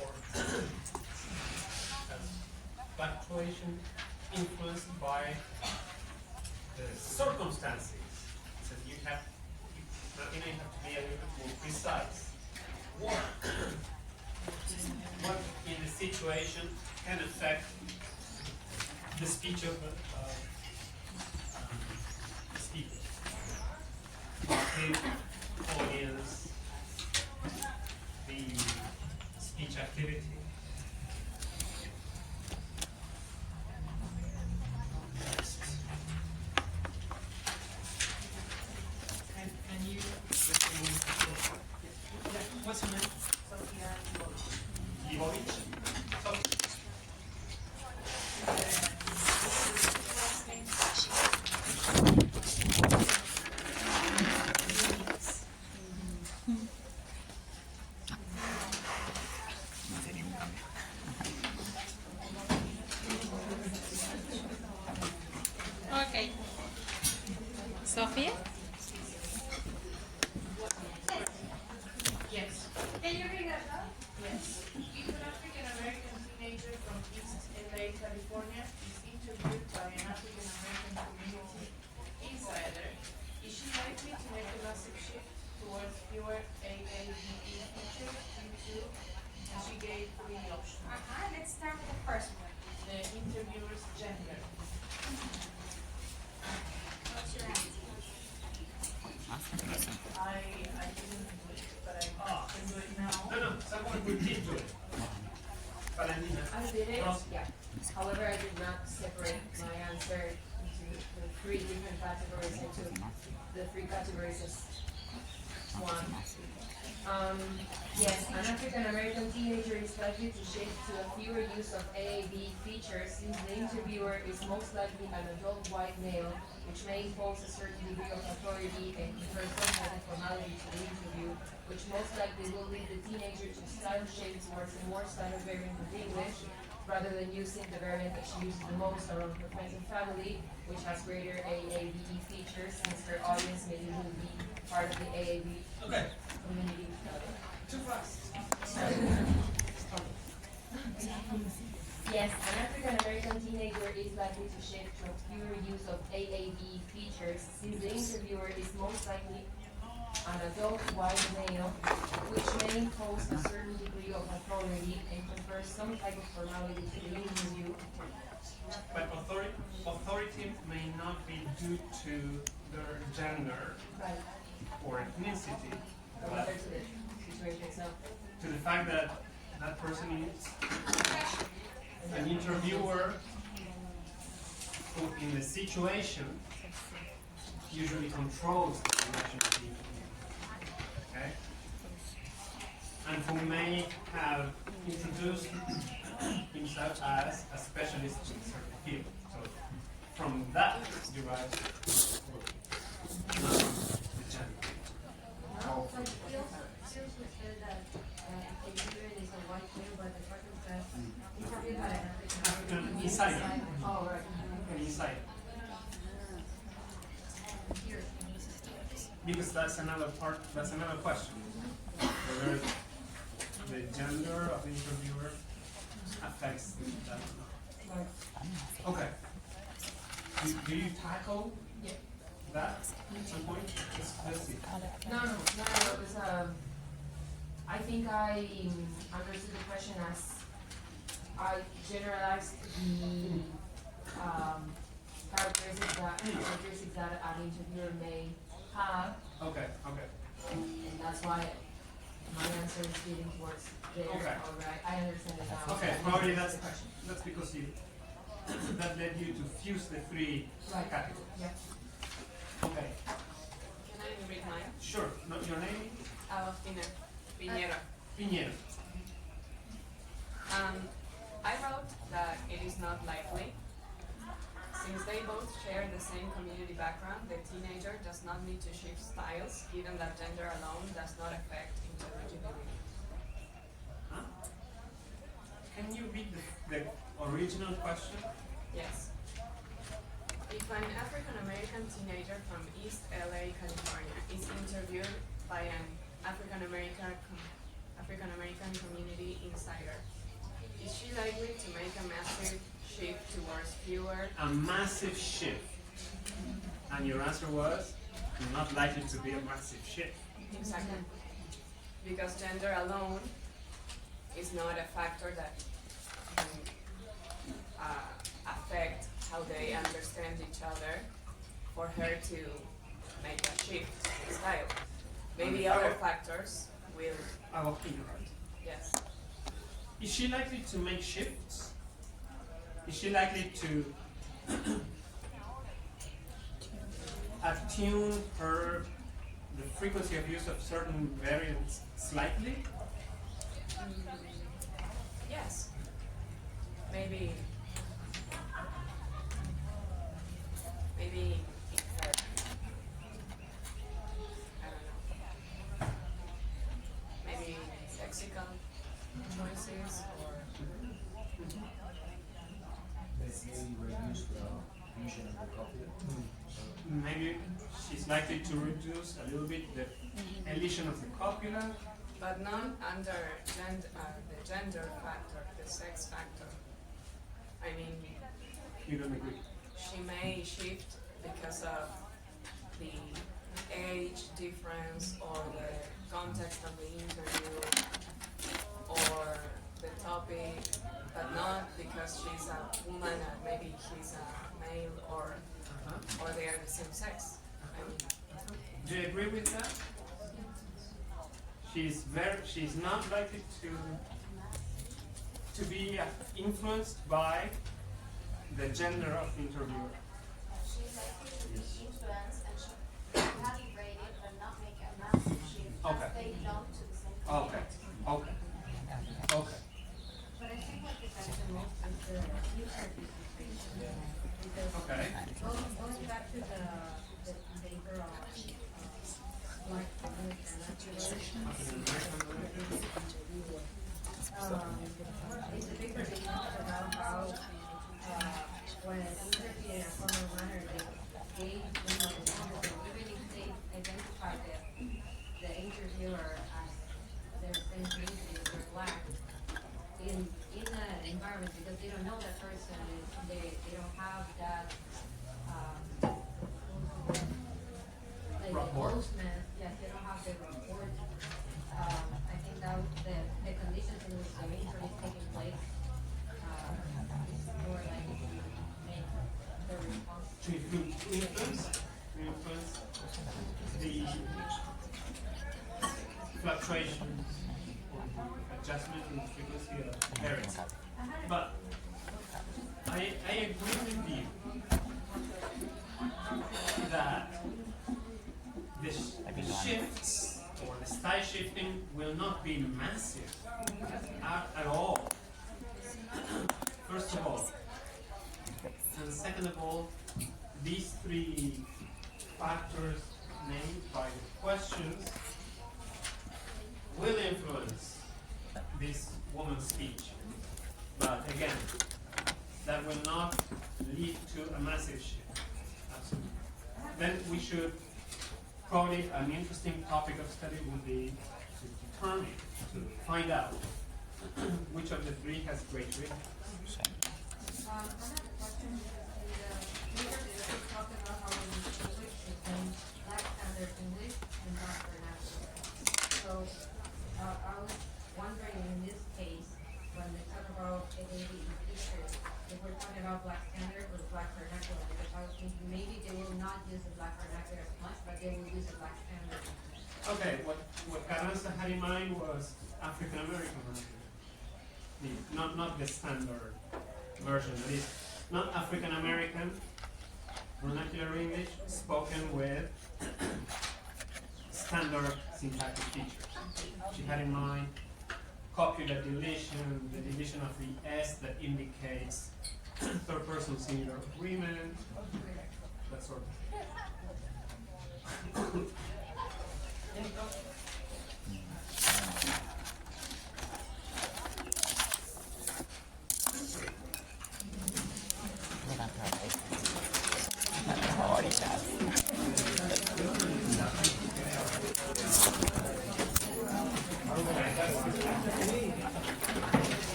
Speaker 1: or fluctuation influenced by the circumstances. So Martina, you have to be a little bit more precise. What in the situation can affect the speech of the speaker? The audience, the speech activity.
Speaker 11: Can you?
Speaker 1: What's your name? Ivovich?
Speaker 11: Okay. Sophia?
Speaker 8: Yes.
Speaker 4: Can you read that out?
Speaker 8: Yes. If an African American teenager from East LA, California is interviewed by an African American community insider, is she likely to make a massive shift towards fewer AAVE features due to, and she gave 3 options.
Speaker 2: Let's start with the first one.
Speaker 8: The interviewer's gender.
Speaker 2: What's your answer?
Speaker 8: I didn't do it, but I can do it now.
Speaker 1: No, someone who did do it. Valentina.
Speaker 3: I did it,
Speaker 1: Cross.
Speaker 3: yeah. However, I did not separate my answer into the 3 different categories. I took the 3 categories as one. Yes, an African American teenager is likely to shift to a fewer use of AAB features since the interviewer is most likely an adult white male, which may impose a certain degree of authority and confer some type of formality to the interview, which most likely will lead the teenager to style shape towards a more standard variant of English, rather than using the variant that she uses the most around her friends and family, which has greater AABE features, since her audience maybe will be part of the AAB
Speaker 1: Okay.
Speaker 3: community.
Speaker 1: Too fast.
Speaker 3: Yes, an African American teenager is likely to shift to a fewer use of AAB features, since the interviewer is most likely an adult white male, which may impose a certain degree of authority and confer some type of formality to the interview.
Speaker 1: But authority may not be due to their gender
Speaker 3: Right.
Speaker 1: or ethnicity,
Speaker 3: Or
Speaker 1: but
Speaker 3: whether to the situation itself.
Speaker 1: to the fact that that person is an interviewer who in the situation usually controls the selection of the interview. Okay? And who may have introduced himself as a specialist in a certain field. So from that derives the gender.
Speaker 3: No, but he also said that the user is a white male, but the person says he's talking about an African
Speaker 1: Insider.
Speaker 3: Oh, right.
Speaker 1: An insider.
Speaker 3: Here.
Speaker 1: Because that's another question. Whether the gender of the interviewer affects that or not. Okay. Do you tackle that at some point? Let's see.
Speaker 12: No, because I think I understood the question as I generalized the characteristics that an interviewer may have,
Speaker 1: Okay.
Speaker 12: and that's why my answer is leading towards there.
Speaker 1: Okay.
Speaker 12: Alright, I understand it now.
Speaker 1: Okay, probably that's because you that led you to fuse the three
Speaker 12: Right.
Speaker 1: categories.
Speaker 12: Yeah.
Speaker 1: Okay.
Speaker 11: Can I read mine?
Speaker 1: Sure. Not your name?
Speaker 11: Agostina Piñera.
Speaker 1: Piñera.
Speaker 11: I wrote that it is not likely. Since they both share the same community background, the teenager does not need to shift styles, given that gender alone does not affect intelligibility.
Speaker 1: Huh? Can you read the original question?
Speaker 11: Yes. If an African American teenager from East LA, California is interviewed by an African American community insider, is she likely to make a massive shift towards fewer?
Speaker 1: A massive shift. And your answer was not likely to be a massive shift.
Speaker 11: Exactly. Because gender alone is not a factor that can affect how they understand each other for her to make a shift in style. Maybe other factors will, yes.
Speaker 1: Is she likely to make shifts? Is she likely to attune the frequency of use of certain variants slightly?
Speaker 11: Yes. Maybe I don't know. Maybe lexical choices or
Speaker 5: Reduce the vision of the copy.
Speaker 1: Maybe she's likely to reduce a little bit the elision of the copula.
Speaker 11: but not under the gender factor, the sex factor. I mean,
Speaker 1: You don't agree?
Speaker 11: she may shift because of the age difference or the context of the interview or the topic, but not because she's a woman and maybe he's a male or they are the same sex. I mean,
Speaker 1: Do you agree with that? She's not likely to be influenced by the gender of the interviewer.
Speaker 4: She's likely to be influenced and she can calibrate it but not make a massive shift
Speaker 1: Okay.
Speaker 4: as they belong to the same
Speaker 1: Okay.
Speaker 4: community.
Speaker 1: Okay.
Speaker 3: But I think what depends the most is the user participation. Because
Speaker 1: Okay.
Speaker 3: going back to the paper on black feminist and it's a big debate about how when interviewed in a formal manner they even if they identify the interviewer as their same community or black in an environment because they don't know that person and they don't have that like
Speaker 1: Rapport.
Speaker 3: closeness, yes, they don't have the rapport. I think that the conditions in which the interview is taking place is more likely to make the response.
Speaker 1: To influence the fluctuations or the adjustment in the frequency of variance. But I agree with you that the shifts or the style shifting will not be massive at all. First of all, and second of all, these three factors named by the questions will influence this woman's speech. But again, that will not lead to a massive shift. Absolutely. Then we should probably, an interesting topic of study would be to determine, to find out which of the three has greater influence.
Speaker 3: I have a question. We were talking about how we distinguish between Black Standard English and Black Vernacular. So I was wondering in this case, when they talk about AAVE features, if we're talking about Black Standard or Black Vernacular, because I was thinking maybe they will not use the Black Vernacular as much, but they will use the Black Standard.
Speaker 1: Okay, what Carranza had in mind was African American vernacular. Not the standard version, that is not African American vernacular English spoken with standard syntactic features. She had in mind copula deletion, the deletion of the S that indicates third person singular agreement, that sort of thing.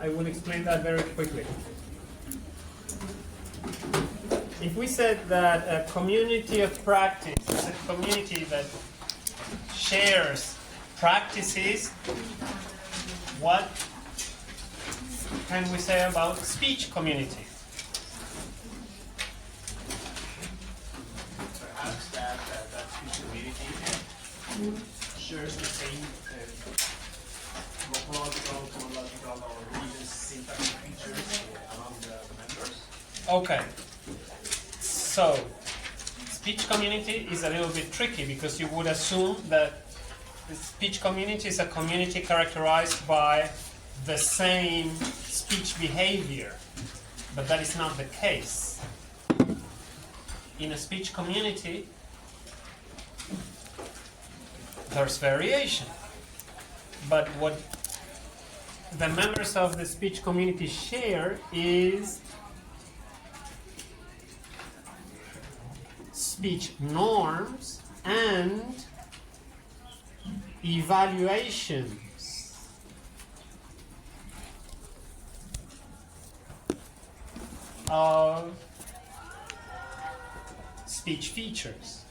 Speaker 1: I will explain that very quickly. If we said that a community of practice is a community that shares practices, what can we say about speech community?
Speaker 13: Perhaps that speech community shares the same morphological, phonological, or even syntactic features among the members.
Speaker 1: Okay. So, speech community is a little bit tricky because you would assume that the speech community is a community characterized by the same speech behavior, but that is not the case. In a speech community, there's variation, but what the members of the speech community share is speech norms and evaluations of speech features.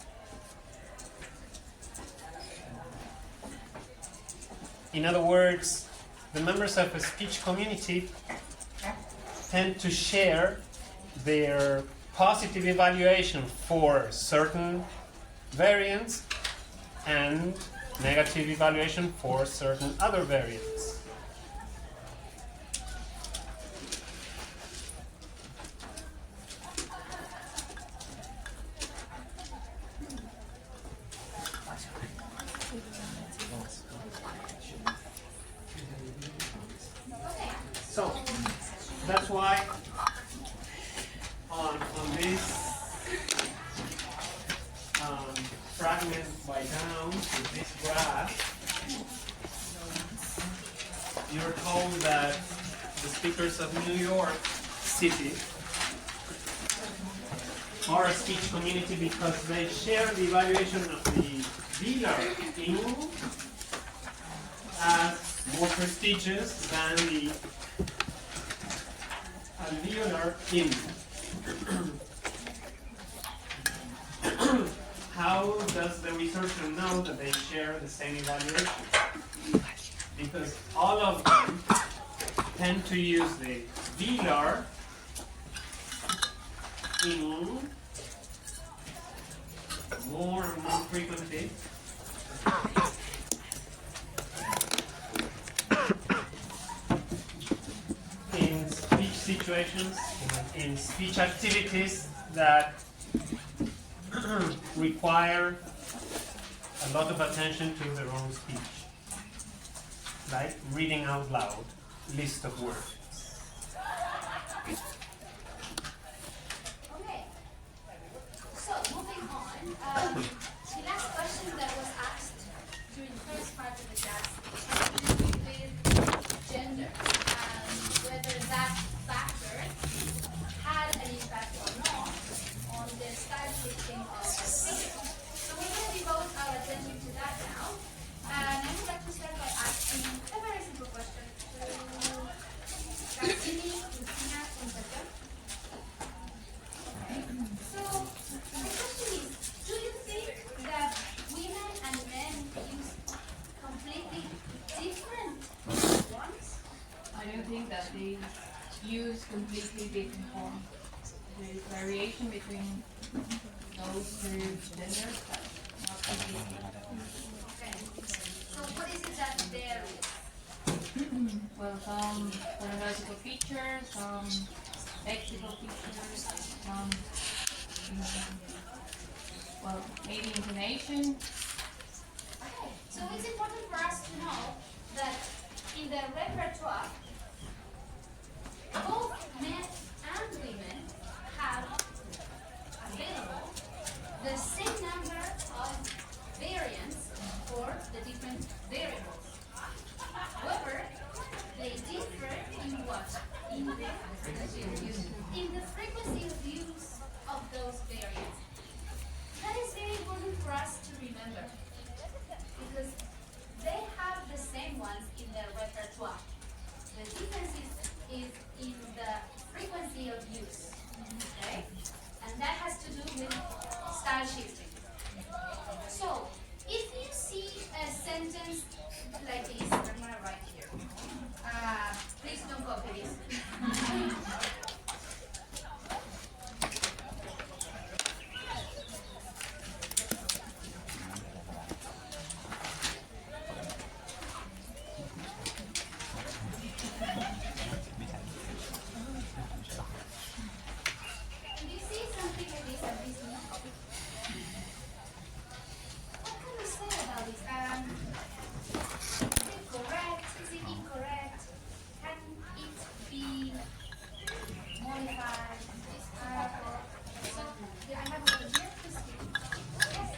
Speaker 1: In other words, the members of a speech community tend to share their positive evaluation for certain variants and negative evaluation for certain other variants. So that's why on this fragment by down with this graph, you're told that the speakers of New York City are a speech community because they share the evaluation of the Wheeler Ing as more prestigious than the alveolar Ing. How does the researcher know that they share the same evaluation? Because all of them tend to use the velar in more and more frequently in speech situations in speech activities that require a lot of attention to their own speech, like reading out loud, list of words.
Speaker 4: Okay. So moving on, the last question that was asked during the first part of the class had to do with gender and whether that factor had an impact or not on the style shifting of the speaker. So we're going to devote our attention to that now. And I would like to start by asking a very simple question to Cassini, Cristina, and Sergio. So the question is, do you think that women and men use completely different ones?
Speaker 2: I don't think that they use completely different forms. There is variation between those two genders, but not completely.
Speaker 4: Okay. So what is it that there is?
Speaker 2: Well, some phonological features, some lexical features, some, well, maybe intonation.
Speaker 4: Okay. So it's important for us to know that in the repertoire, both men and women have available the same number of variants for the different variables. However, they differ in what? In the frequency of use of those variants. That is very important for us to remember because they have the same ones in their repertoire. The difference is in the frequency of use. Okay? And that has to do with style shifting. So, if you see a sentence like this, I'm going to write here. Please don't copy this. Do you see something like this and this? What can we say about this? Is it correct? Is it incorrect? Can it be modified? So, I have over here. Yes.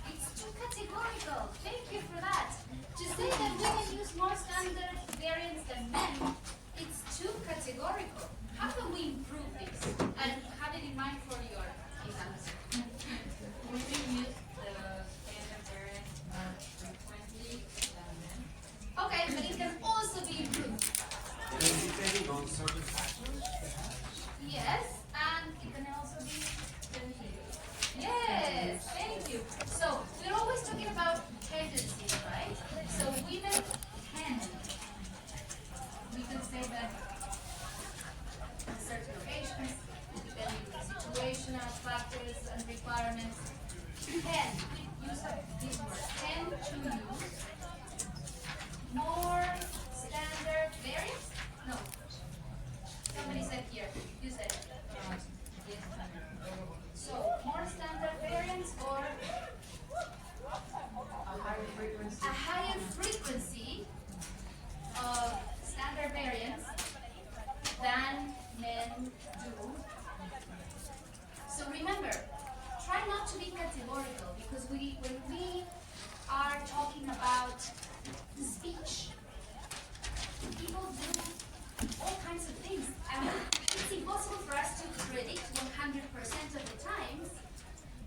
Speaker 4: It's too categorical. Thank you for that. To say that women use more standard variants than men, it's too categorical. How can we improve this? And have it in mind for your exams.
Speaker 2: We do use the standard variant more frequently than men.
Speaker 4: Okay, but it can also be improved.
Speaker 1: Depending on certain factors.
Speaker 4: Yes, and it can also be sensitive. Yes, thank you. So we're always talking about tendencies, right? So women tend. We can say that in certain occasions, depending on situational factors and requirements, tend, use this word, tend to use more standard variants? No. Somebody said here. You said it. So, more standard variants or a higher frequency of standard variants than men do. So remember, try not to be categorical because when we are talking about speech, people do all kinds of things. And it's impossible for us to predict 100% of the times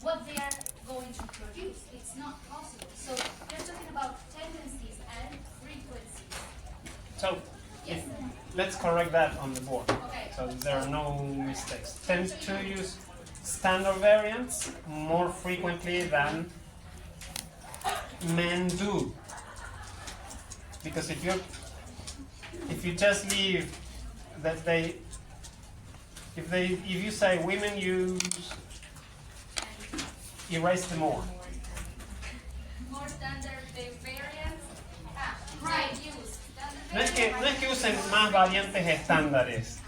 Speaker 4: what they are going to produce. It's not possible. So we're talking about tendencies and frequencies.
Speaker 1: So,
Speaker 4: Yes.
Speaker 1: let's correct that on the board.
Speaker 4: Okay.
Speaker 1: So there are no mistakes. Tend to use standard variants more frequently than men do. Because if you just leave that if you say women use, erase them all.
Speaker 4: More standard variants. Right, use.
Speaker 1: No es que usen más variantes estándares,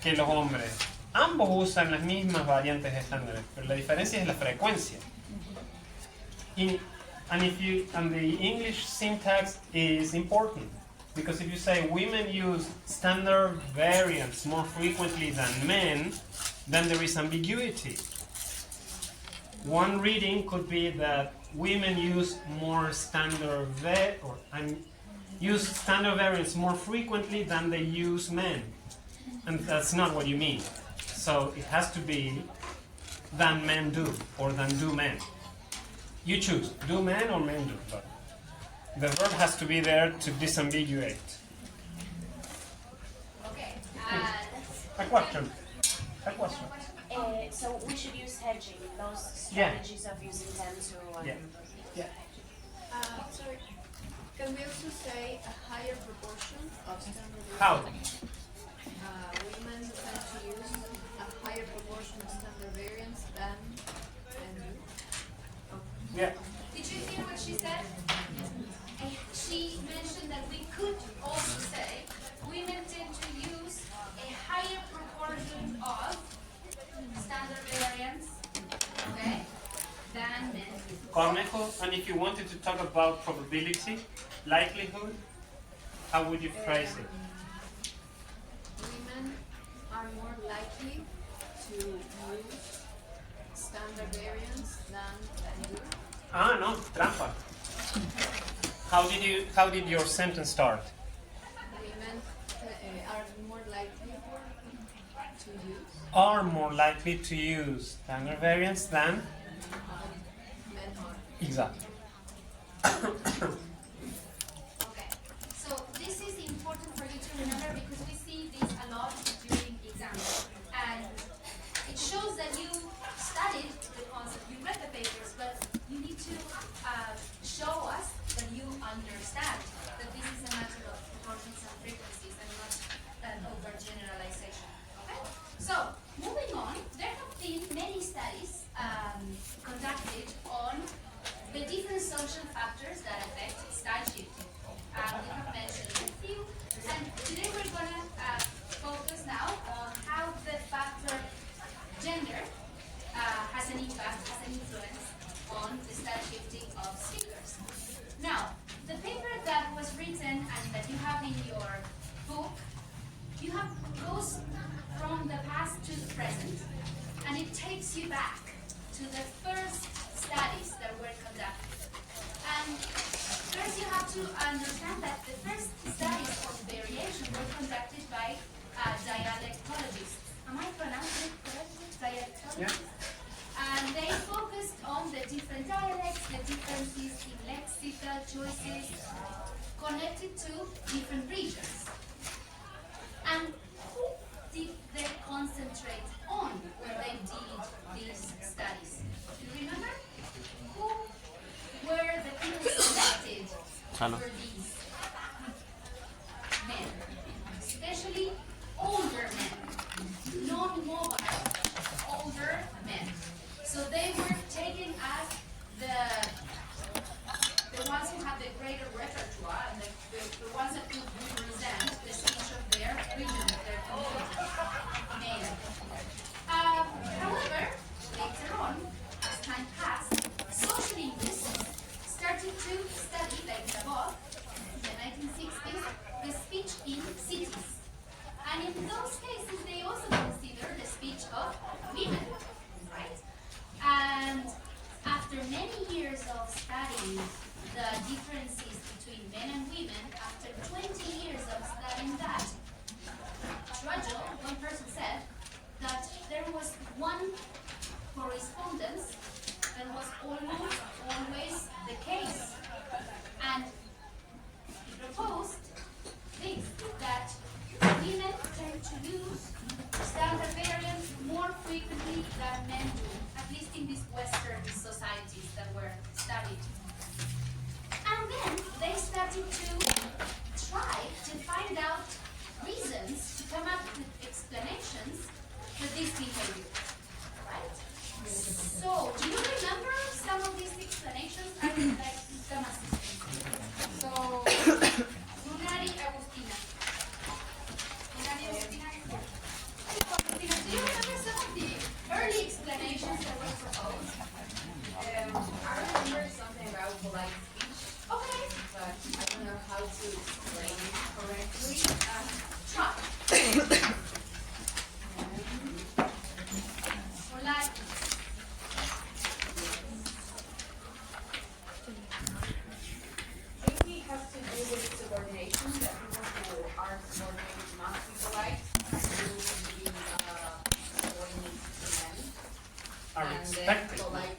Speaker 1: que los hombres. Ambos usan las mismas variantes estándares, pero la diferencia es la frecuencia. And the English syntax is important, because if you say women use standard variants more frequently than men, then there is ambiguity. One reading could be that women use use standard variants more frequently than they use men, and that's not what you mean. So it has to be than men do, or than do men. You choose, do men or men do, but the verb has to be there to disambiguate.
Speaker 4: Okay.
Speaker 1: A question.
Speaker 6: So we should use hedging, those strategies of using them to...
Speaker 1: Yeah.
Speaker 8: Sorry, can we also say a higher proportion of standard
Speaker 1: How?
Speaker 8: women tend to use a higher proportion of standard variants than men do?
Speaker 1: Yeah.
Speaker 4: Did you hear what she said? She mentioned that we could also say women tend to use a higher proportion of standard variants, okay, than men.
Speaker 1: Cornejo, and if you wanted to talk about probability, likelihood, how would you phrase it?
Speaker 8: Women are more likely to use standard variants than men do.
Speaker 1: Ah, no, trampa. How did your sentence start?
Speaker 8: Women are more likely to use
Speaker 1: Are more likely to use standard variants than?
Speaker 8: men are.
Speaker 1: Exactly.
Speaker 4: Okay, so this is important for you to remember because we see this a lot during exams. And it shows that you studied the concept, you read the papers, but you need to show us that you understand that this is a matter of proportions and frequencies and not an overgeneralization. Okay? So, moving on, there have been many studies conducted on the different social factors that affect style shifting. We have mentioned a few, and today we're going to focus now on how the factor gender has an impact, has an influence on the style shifting of speakers. Now, the paper that was written and that you have in your book, goes from the past to the present, and it takes you back to the first studies that were conducted. And first you have to understand that the first studies on variation were conducted by dialectologists. Am I pronouncing it correctly? Dialectologists? And they focused on the different dialects, the differences in lexical choices connected to different regions. And who did they concentrate on when they did these studies? Do you remember? Who were the people selected for these? Men. Especially older men. Non-mobile, older men. So they were taken as the ones who have the greater repertoire and the ones that could represent the speech of their region, their community. Men. However, later on, as time passed, social linguists started to study, like above, in the 1960s, the speech in cities. And in those cases, they also consider the speech of women, right? And after many years of studying the differences between men and women,
Speaker 12: how to explain it correctly.
Speaker 4: Try. Polite.
Speaker 12: Maybe it has to do with subordination, that people who are subordinated must be polite, who be subordinate to men.
Speaker 1: Are
Speaker 12: And
Speaker 1: expected.
Speaker 12: then polite,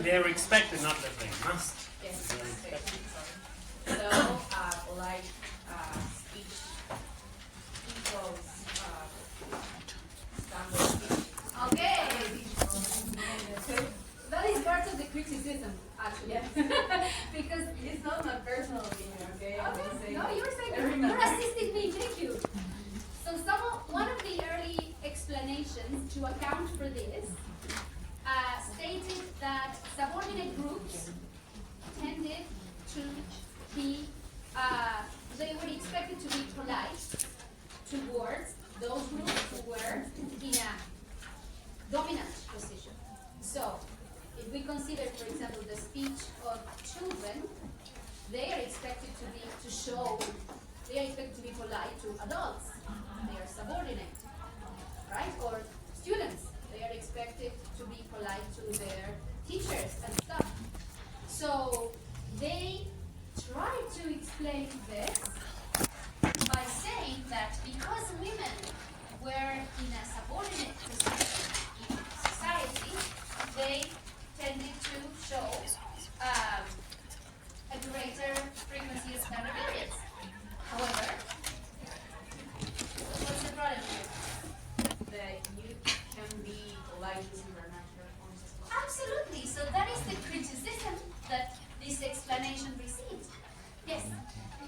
Speaker 1: They are expected, not that they must.
Speaker 12: yes,
Speaker 1: They are
Speaker 12: expected,
Speaker 1: expected.
Speaker 12: sorry. So, polite speech equals standard speech.
Speaker 4: Okay. That is part of the criticism, actually. Because
Speaker 3: It's not my personal opinion, okay? I'm just
Speaker 4: okay,
Speaker 3: saying
Speaker 4: no,
Speaker 3: that
Speaker 4: you're saying
Speaker 3: everybody-
Speaker 4: you're assisting me. Thank you. So one of the early explanations to account for this stated that subordinate groups tended to be they were expected to be polite towards those groups who were in a dominant position. So if we consider, for example, the speech of children, they are expected to be polite to adults. They are subordinate, right? Or students, they are expected to be polite to their teachers and stuff. So they try to explain this by saying that because women were in a subordinate position in society, they tended to show a greater frequency of standard variance. However, what's the problem here?
Speaker 12: That you can be polite using vernacular forms as well.
Speaker 4: Absolutely. So that is the criticism that this explanation received. Yes.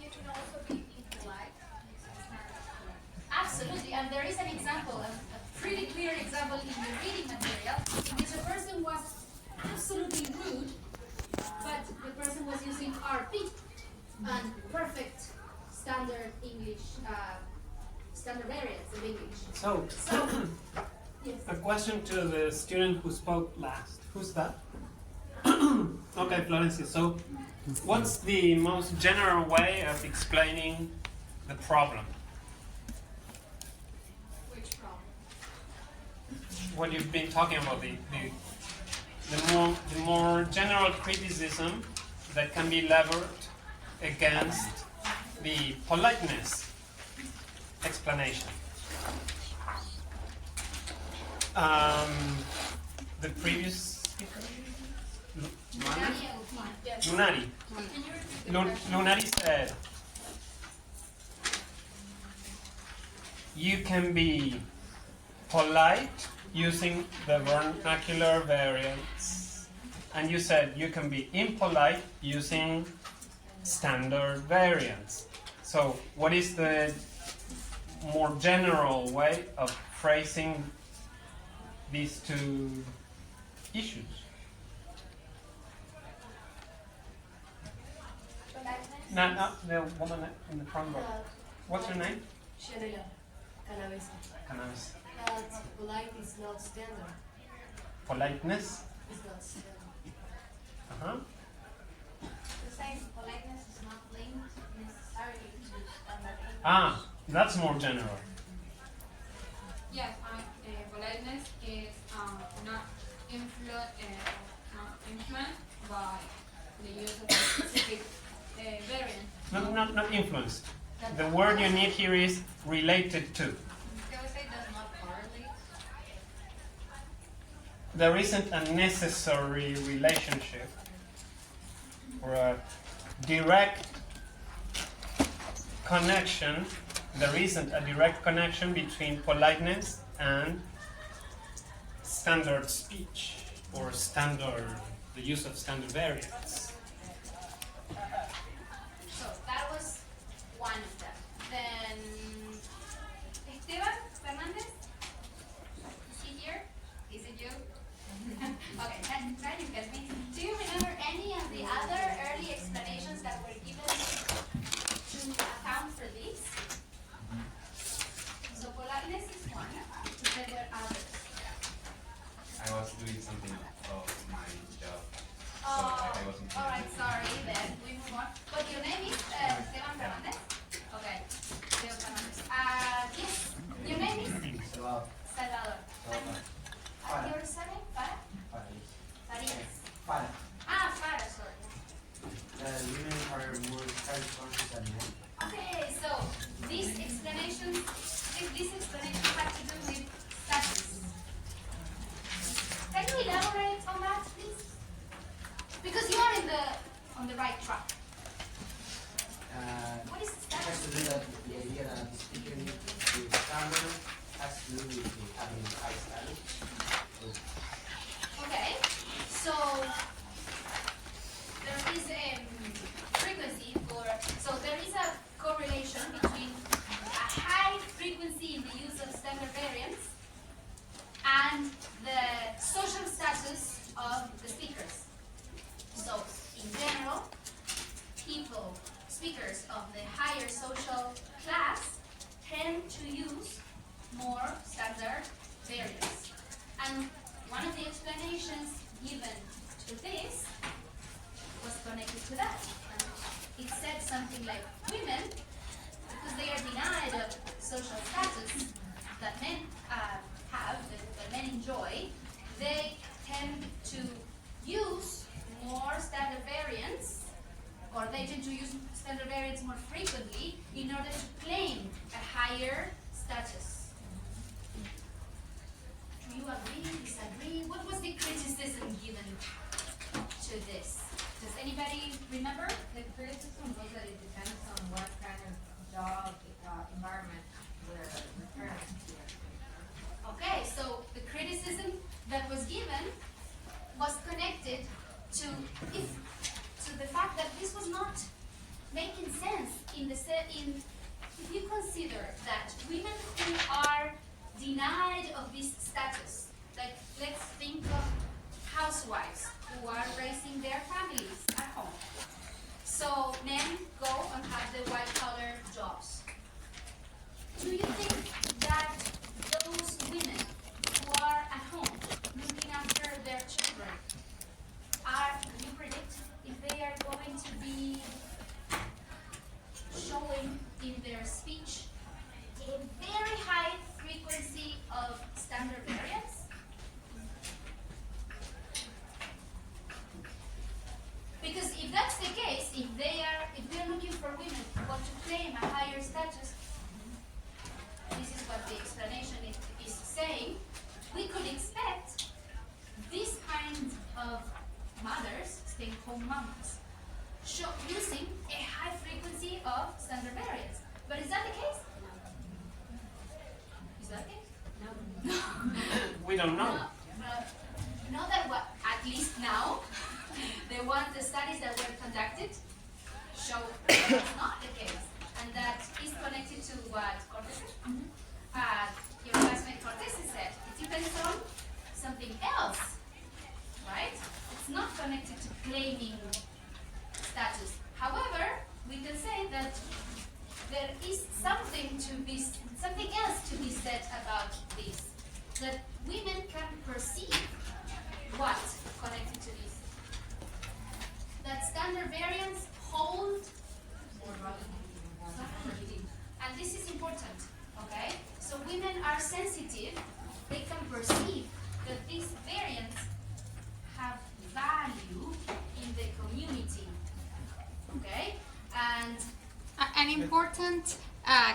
Speaker 3: You can also be impolite.
Speaker 4: Absolutely, and there is an example, a pretty clear example in the reading material, in which a person was absolutely rude, but the person was using RP and perfect standard English, standard variants of English.
Speaker 1: So,
Speaker 4: Yes.
Speaker 1: a question to the student who spoke last. Who's that? Okay, Florencia. So, what's the most general way of explaining the problem?
Speaker 2: Which problem?
Speaker 1: What you've been talking about, the more general criticism that can be leveled against the politeness explanation. The previous speaker?
Speaker 2: Yes.
Speaker 1: Lunari.
Speaker 2: Can you repeat the question?
Speaker 1: Lunari said, you can be polite using the vernacular variants, and you said you can be impolite using standard variants. So what is the more general way of phrasing these two issues? No, the woman in the front row. What's your name?
Speaker 3: Shanila, cannabis.
Speaker 1: Cannabis.
Speaker 3: That polite is not standard.
Speaker 1: Politeness.
Speaker 3: It's not standard.
Speaker 1: Uh-huh.
Speaker 4: The same politeness is not linked necessarily to standard English.
Speaker 1: Ah, that's more general.
Speaker 2: Yes, politeness is not influenced by the use of a specific variant.
Speaker 1: Not influenced. The word you need here is related to.
Speaker 3: Can we say does not correlate?
Speaker 1: There isn't a necessary relationship or a direct connection. There isn't a direct connection between politeness and standard speech or the use of standard variants.
Speaker 4: So that was one of them. Then Esteban Fernandez, is he here? Is it you? Okay, can you help me? Do you remember any of the other early explanations that were given to account for this? So politeness is one, but there were others.
Speaker 14: I was doing something of my job, so
Speaker 4: Oh,
Speaker 14: I wasn't.
Speaker 4: This explanation has to do with status. Can you elaborate on that, please? Because you are on the right track. What is
Speaker 5: It has to do
Speaker 4: status?
Speaker 5: that with the idea that the speaker needs to standard has to do with the having high status.
Speaker 4: Okay, so there is a frequency so there is a correlation between a high frequency in the use of standard variants and the social status of the speakers. So in general, speakers of the higher social class tend to use more standard variants. And one of the explanations given to this was connected to that. And it said something like women, because they are denied of social status that men have, that men enjoy, they tend to use more standard variants, or they tend to use standard variants more frequently in order to claim a higher status. Do you agree, disagree? What was the criticism given to this? Does anybody remember?
Speaker 3: The criticism was that it depends on what kind of job environment we're referring to.
Speaker 4: Okay, so the criticism that was given was connected to the fact that this was not making sense if you consider that women who are denied of this status, like let's think of housewives who are raising their families at home. So men go and have the white-collar jobs. Do you think that those women who are at home looking after their children can you predict if they are going to be showing in their speech a very high frequency of standard variants? Because if that's the case, if they're looking for women who want to claim a higher status, this is what the explanation is saying, we could expect this kind of mothers, stay-at-home mothers, using a high frequency of standard variants. But is that the case? Is that the case? No.
Speaker 1: We don't know.
Speaker 4: Not that at least now, the studies that were conducted show that that's not the case. And that is connected to what Cortez said. Your classmate Cortez said. It depends on something else, right? It's not connected to claiming status. However, we can say that there is something else to be said about this. That women can perceive what connected to this. That standard variants hold sovereignty. And this is important, okay? So women are sensitive. They can perceive that these variants have value in the community, okay? And
Speaker 14: an important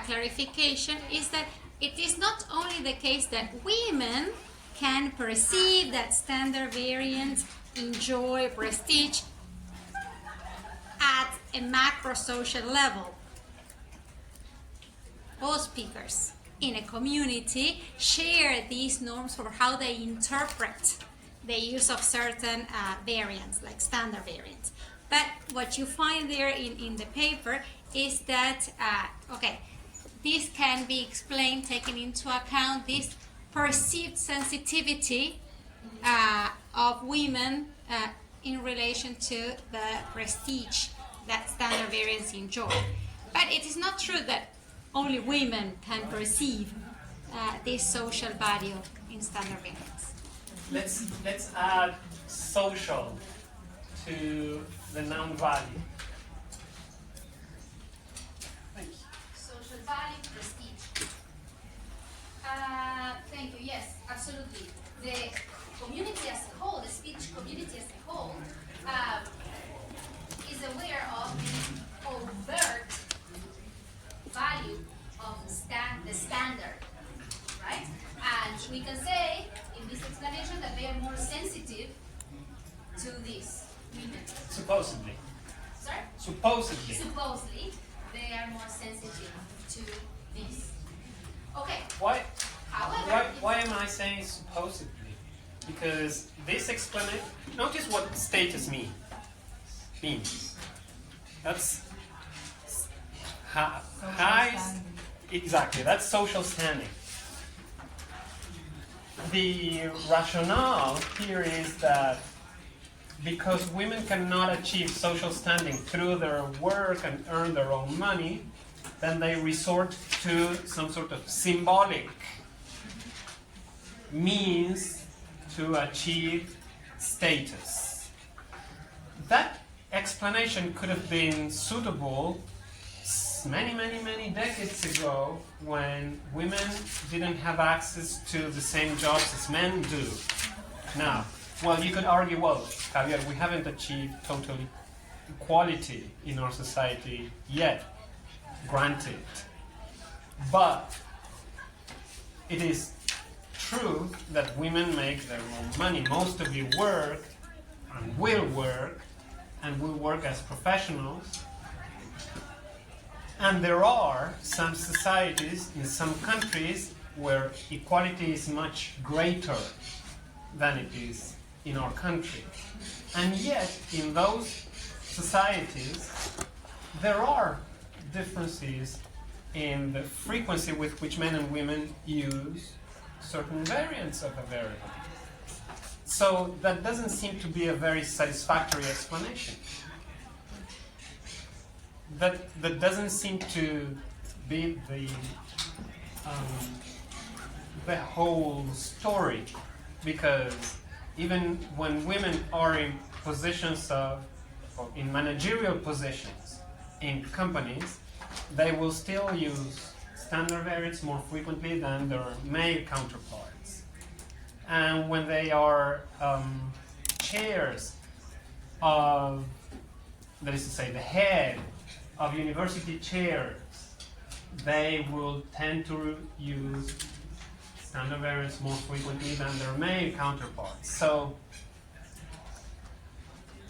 Speaker 14: clarification is that it is not only the case that women can perceive that standard variants enjoy prestige at a macro social level. All speakers in a community share these norms for how they interpret the use of certain variants, like standard variants. But what you find there in the paper is that, this can be explained, taking into account this perceived sensitivity of women in relation to the prestige that standard variants enjoy. But it is not true that only women can perceive this social value in standard variants.
Speaker 1: Let's add social to the noun value.
Speaker 4: social value, prestige. Thank you. Yes, absolutely. The community as a whole, the speech community as a whole, is aware of the overt value to these women.
Speaker 1: Supposedly.
Speaker 4: Sorry?
Speaker 1: Supposedly.
Speaker 4: Supposedly, they are more sensitive to this. Okay.
Speaker 1: Why?
Speaker 4: However,
Speaker 1: Why am I saying supposedly? Because this explanation. Notice what status means. That's high. Exactly. That's social standing. The rationale here is that because women cannot achieve social standing through their work and earn their own money, then they resort to some sort of symbolic means to achieve status. That explanation could have been suitable many decades ago when women didn't have access to the same jobs as men do. Now, well, you could argue, well, Javier, we haven't achieved total equality in our society yet, granted. But it is true that women make their own money. Most of you work and will work as professionals. And there are some societies in some countries where equality is much greater than it is in our country. And yet, in those societies, there are differences in the frequency with which men and women use certain variants of a variable. So that doesn't seem to be a very satisfactory explanation. That doesn't seem to be the whole story, because even when women are in positions or in managerial positions in companies, they will still use standard variants more frequently than their male counterparts. And when they are chairs of, that is to say, the head of university chairs, they will tend to use standard variants more frequently than their male counterparts. So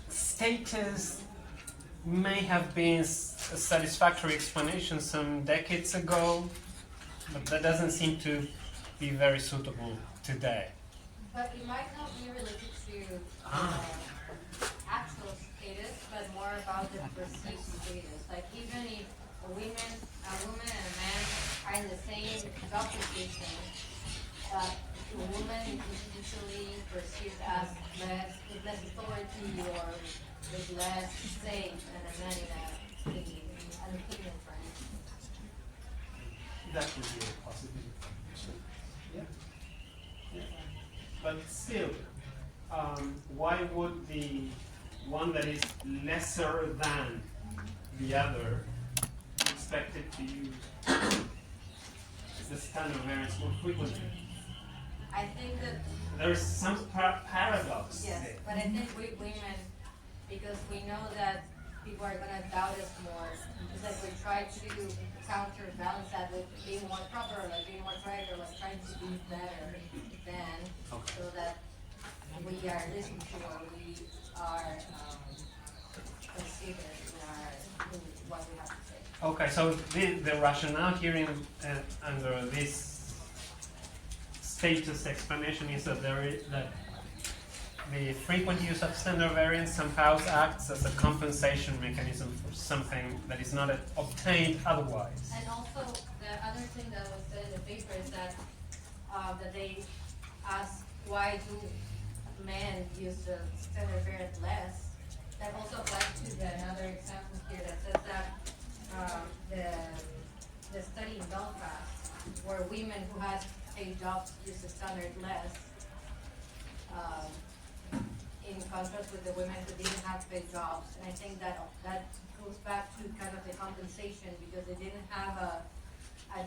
Speaker 1: status may have been a satisfactory explanation some decades ago, but that doesn't seem to be very suitable today.
Speaker 3: But it might not be related to actual status, but more about the perceived status. Like even if a woman and a man are in the same job position, a woman is usually perceived as with less authority or with less say than a man in an opinion frame.
Speaker 1: That would be a possibility. Yeah. But still, why would the one that is lesser than the other be expected to use the standard variance more frequently?
Speaker 3: I think that
Speaker 1: there's some paradox.
Speaker 3: Yes,
Speaker 1: there.
Speaker 3: but I think women, because we know that people are gonna doubt us more, it's like we try to counterbalance that with being more proper, like being more correct, or like trying to be better than, so that we are listened to or we are considered in what we have to say.
Speaker 1: Okay, so the rationale here under this status explanation is that the frequent use of standard variance somehow acts as a compensation mechanism for something that is not obtained otherwise.
Speaker 3: And also, the other thing that was said in the paper is that that they ask why do men use the standard variance less. That also applies to another example here that says that the study in Belfast, where women who had paid jobs use the standard less, in contrast with the women who didn't have paid jobs. And I think that goes back to kind of the compensation, because they didn't have a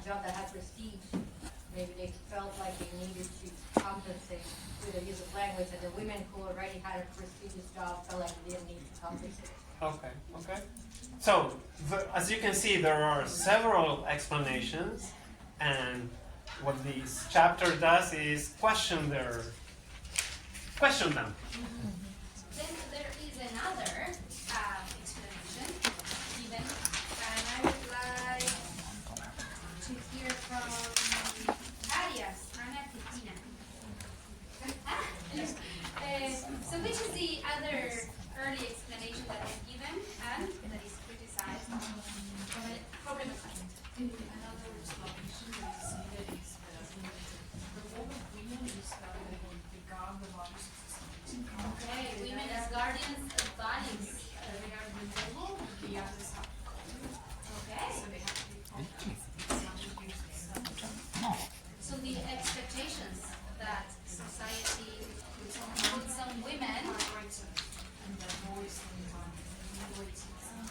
Speaker 3: job that had prestige. Maybe they felt like they needed to compensate with the use of language, and the women who already had a prestigious job felt like they didn't need to compensate.
Speaker 1: Okay. So, as you can see, there are several explanations, and what this chapter does is question them.
Speaker 4: Then
Speaker 15: In another explanation, we see that is the role of women is the guard of our society.
Speaker 4: Okay, women as guardians of values.
Speaker 15: They are the model, the others are
Speaker 4: Okay.
Speaker 15: so they have to be proper.
Speaker 4: So the expectations that society puts on women.
Speaker 15: And the voice and minorities and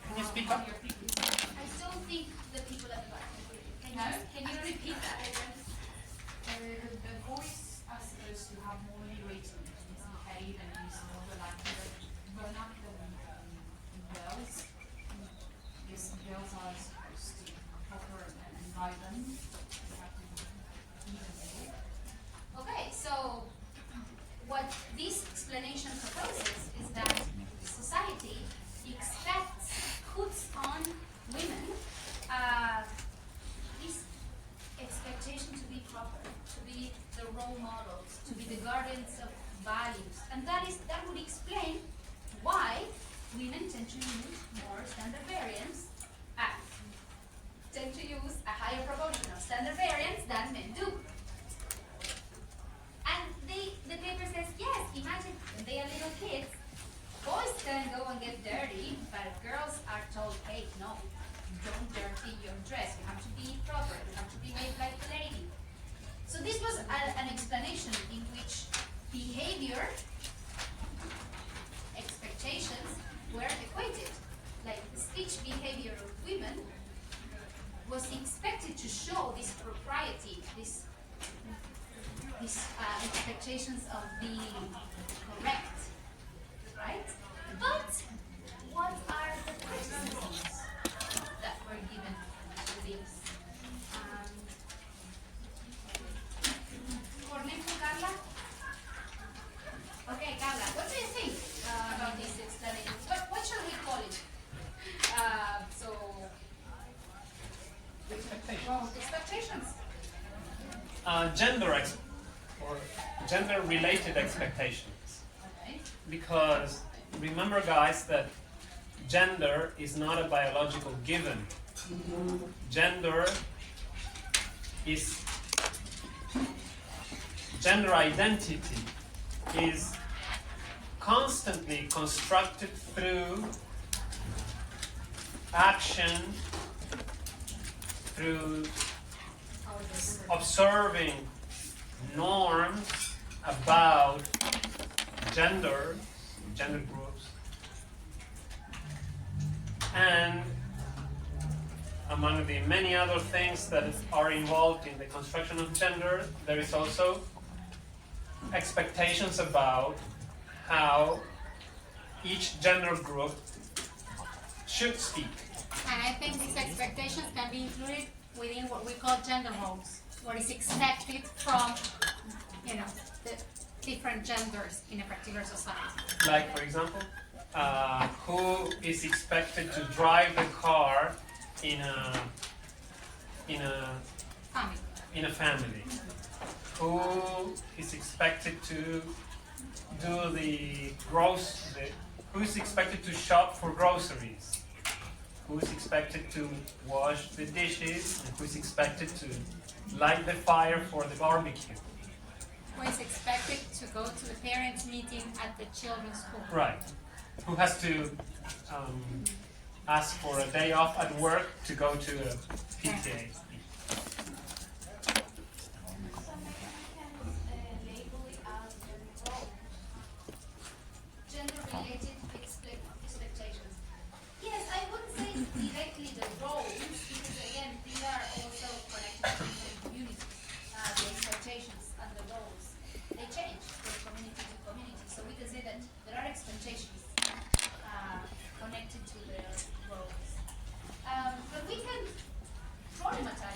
Speaker 1: Can you speak up?
Speaker 4: I still think the people at the back. Can you repeat that?
Speaker 15: The voice are supposed to have more liberated and misbehave and use more like run up the girls. Yes, girls are supposed to proper and guide them. They have to be them.
Speaker 4: Okay, so what this explanation proposes is that society puts on women this expectation to be proper, to be the role models, to be the guardians of values, and that would explain why women tend to use more standard variants, tend to use a higher proportion of standard variants than men do. And the paper says, yes, imagine when they are little kids, boys can go and get dirty, but girls are told, hey, no, don't dirty your dress. You have to be proper. You have to behave like a lady. So this was an explanation in which behavior, expectations were equated. Like the speech behavior of women was expected to show this propriety, these expectations of being correct, right? But what are the criticisms that were given to this? Cornejo, Carla? Okay, Carla, what do you think about this explanation? What shall we call it? Expectations.
Speaker 1: Gender-related expectations.
Speaker 4: Okay.
Speaker 1: Because remember, guys, that gender is not a biological given. Gender identity is constantly constructed through action, through observing norms about gender groups, and among the many other things that are involved in the construction of gender, there is also expectations about how each gender group should speak.
Speaker 14: And I think these expectations can be included within what we call gender roles, what is expected from, the different genders in a particular society.
Speaker 1: Like, for example, who is expected to drive the car in a family? Who is expected to do who is expected to shop for groceries? Who is expected to wash the dishes? And who is expected to light the fire for the barbecue?
Speaker 14: Who is expected to go to the parents' meeting at the children's school?
Speaker 1: Right. Who has to ask for a day off at work to go to a PTA?
Speaker 4: Gender-related expectations. Yes, I wouldn't say directly the roles, because again, these are also connected to different communities. The expectations and the roles, they change from community to community. So we can say that there are expectations connected to the roles. But we can problematize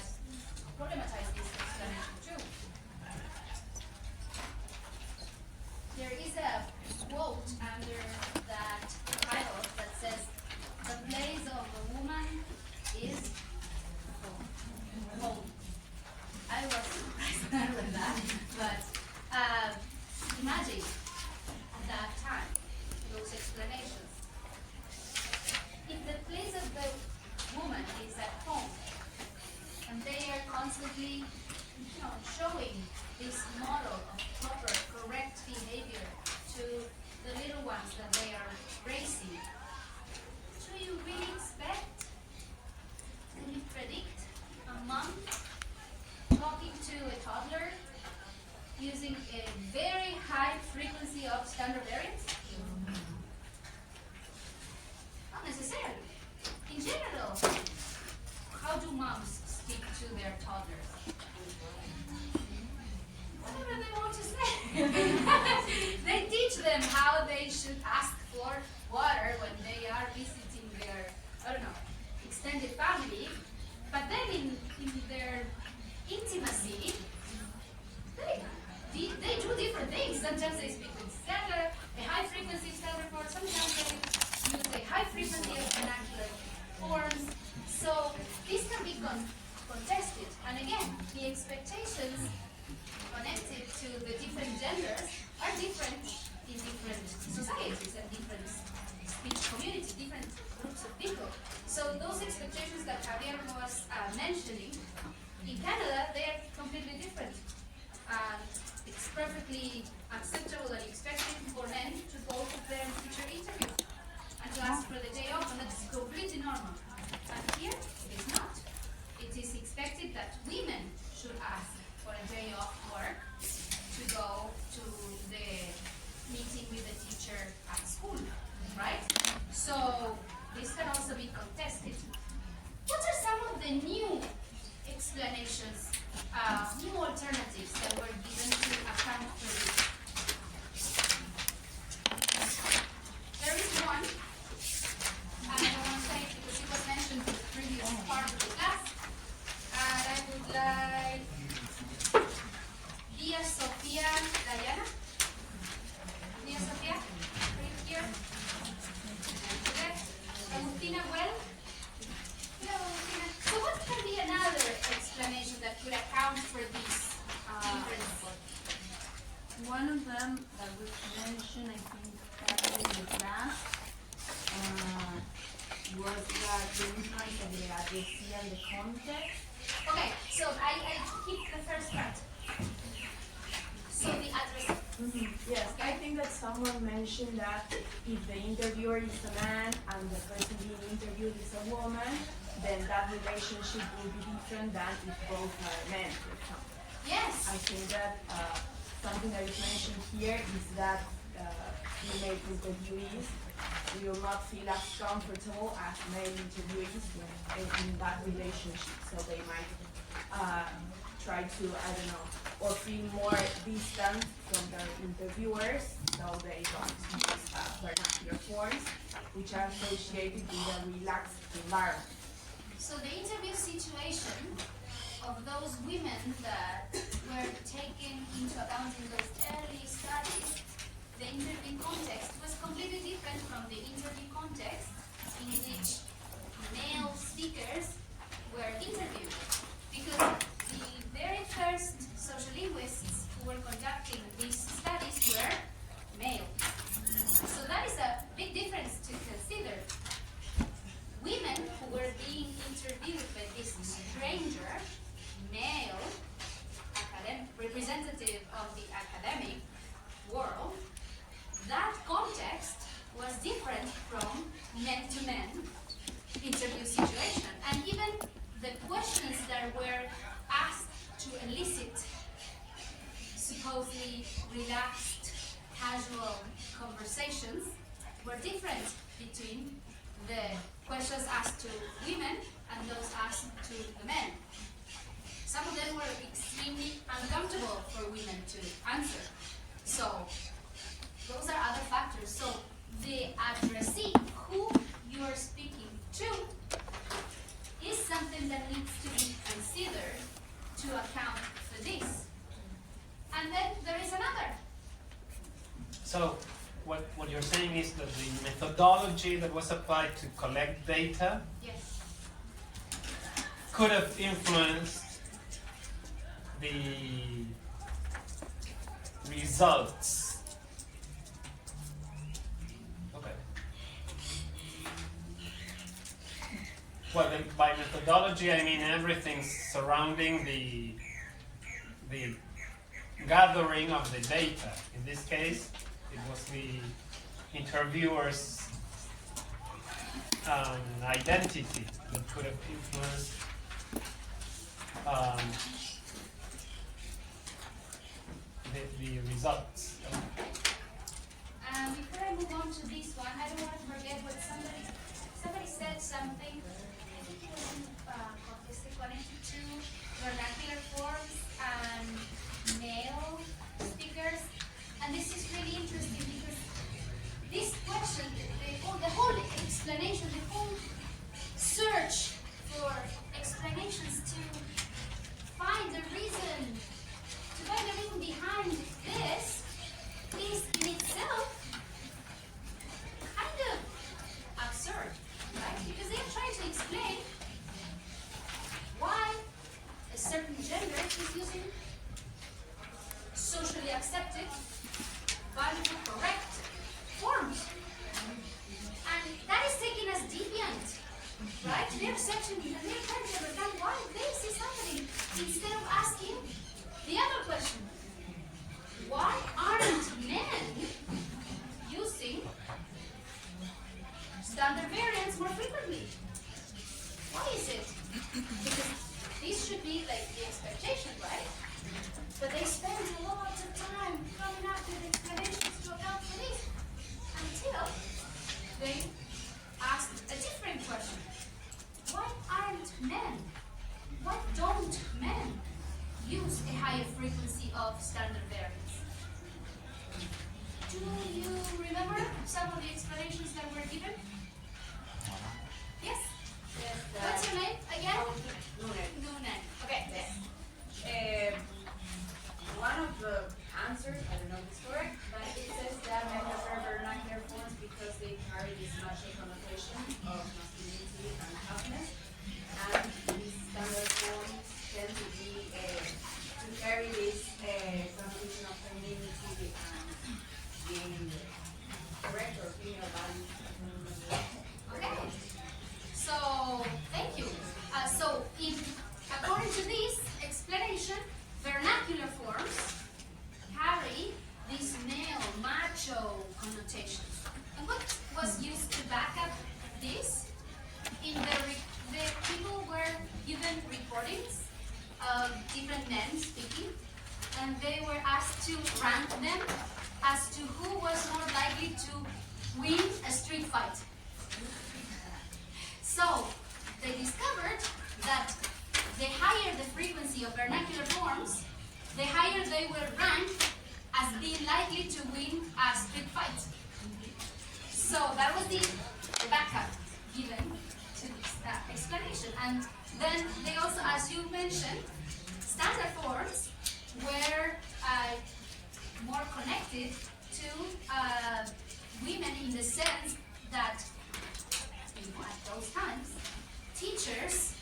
Speaker 4: forms. So this can be contested. And again, the expectations connected to the different genders are different in different societies and different speech communities, different groups of people. So those expectations that Javier was mentioning, in Canada, they are completely different. It's perfectly acceptable and expected for men to go to their teacher interview and to ask for the day off, and that's completely normal. And here, it is not. It is expected that women should ask for a day off work to go to the meeting with the teacher at school, right? So this can also be contested. What are some of the new explanations, new alternatives that were given to account for this? There is one, and I don't want to say it because it was mentioned in the previous part of the class, and I would like Dia Sofia Diana. Dia Sofia, are you here? Okay. Agustina Well. Hello, Agustina. So what can be another explanation that could account for this difference?
Speaker 16: One of them that was mentioned, I think, back in the class, was that the influence of the addressee and the context.
Speaker 4: Okay, so I keep the first part. So the address.
Speaker 16: Yes, I think that someone mentioned that if the interviewer is a man and the person being interviewed is a woman, then that relationship will be different than if both are men, for example.
Speaker 4: Yes.
Speaker 16: I think that something that is mentioned here is that female interviewees will not feel as comfortable as male interviewees in that relationship. So they might try to, I don't know, or feel more distant from their interviewers, so they don't use vernacular forms, which are associated with a relaxed environment.
Speaker 4: So the interview situation of those women that were taken into account in those early studies, the interview context was completely different from the interview context in which male speakers were interviewed. Because the very first sociolinguists who were conducting these studies were male. So that is a big difference to consider. Women who were being interviewed by this stranger, male, representative of the academic world, that context was different from men-to-men interview situation. And even the questions that were asked to elicit supposedly relaxed, casual conversations were different between the questions asked to women and those asked to the men. Some of them were extremely uncomfortable for women to answer. So those are other factors. So the addressee, who you are speaking to, is something that needs to be considered to account for this. And then there is another.
Speaker 1: So what you're saying is that the methodology that was applied to collect data
Speaker 4: Yes.
Speaker 1: could have influenced the results. Okay. Well, then by methodology I mean everything surrounding the gathering of the data. In this case, it was the interviewer's identity that could have influenced the results.
Speaker 4: Before I move on to this one, I don't want to forget what somebody said something. I think it was contested connected to vernacular forms and male speakers. And this is really interesting because this question, the whole explanation, the whole search for explanations to find the reason behind this is in itself kind of they're searching and they're trying to understand why they see something instead of asking the other question. Why aren't men using standard variants more frequently? Why is it? Because this should be like the expectation, right? But they spend a lot of time coming up with explanations to account for this until they ask a different question. Why aren't men? Why don't men use a higher frequency of standard variance? Do you remember some of the explanations that were given? Yes? What's your name again? Noonan. Okay.
Speaker 12: One of the answers, I don't know if it's correct, but it says that men prefer vernacular forms because they carry this macho connotation of masculinity and toughness, and these standard forms tend to be to carry this connotation of femininity and being correct or female values.
Speaker 4: Okay. So, thank you. According to this explanation, vernacular forms carry these male, macho connotations. And what was used to back up this? In the people were given recordings of different men speaking, and they were asked to rank them as to who was more likely to win a street fight. So, they discovered that the higher the frequency of vernacular forms, the higher they were ranked as being likely to win a street fight. So that was the backup given to this explanation. And then they also, as you mentioned, standard forms were more connected to women in the sense that at those times, teachers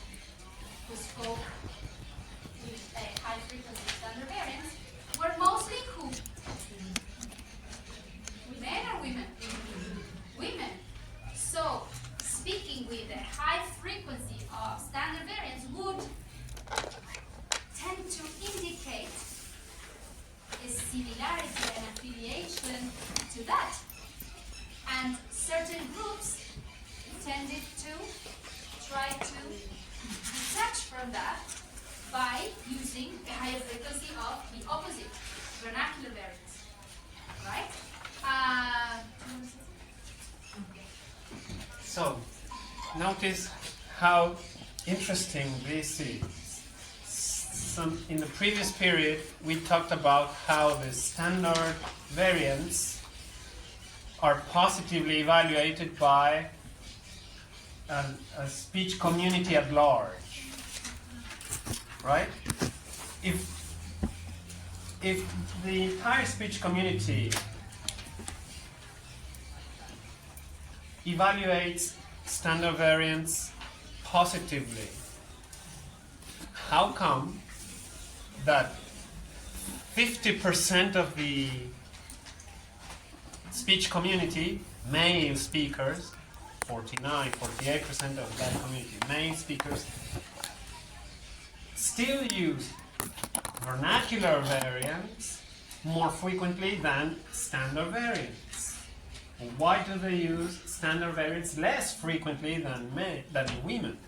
Speaker 4: who spoke with a high frequency standard variance were mostly who? Men or women? Women. So, speaking with a high frequency of standard variance would tend to indicate a similarity and affiliation to that. And certain groups tended to try to detach from that by using a higher frequency of the opposite, vernacular variance. Right?
Speaker 1: So, notice how interesting this is. In the previous period, we talked about how the standard variants are positively evaluated by a speech community at large, right? If the entire speech community evaluates standard variance positively, how come that 50% of the speech community, male speakers, 48% of that community, male speakers, still use vernacular variants more frequently than standard variants? Why do they use standard variants less frequently than women?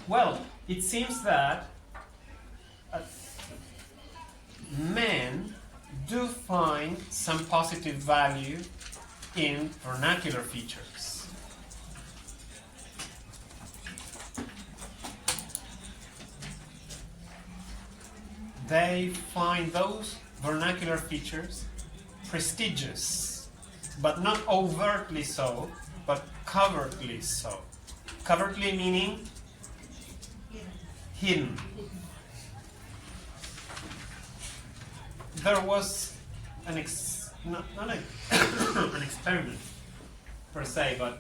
Speaker 1: Well, it seems that men do find some positive value in vernacular features. They find those vernacular features prestigious, but not overtly so, but covertly so. Covertly meaning hidden. There was not an experiment per se, but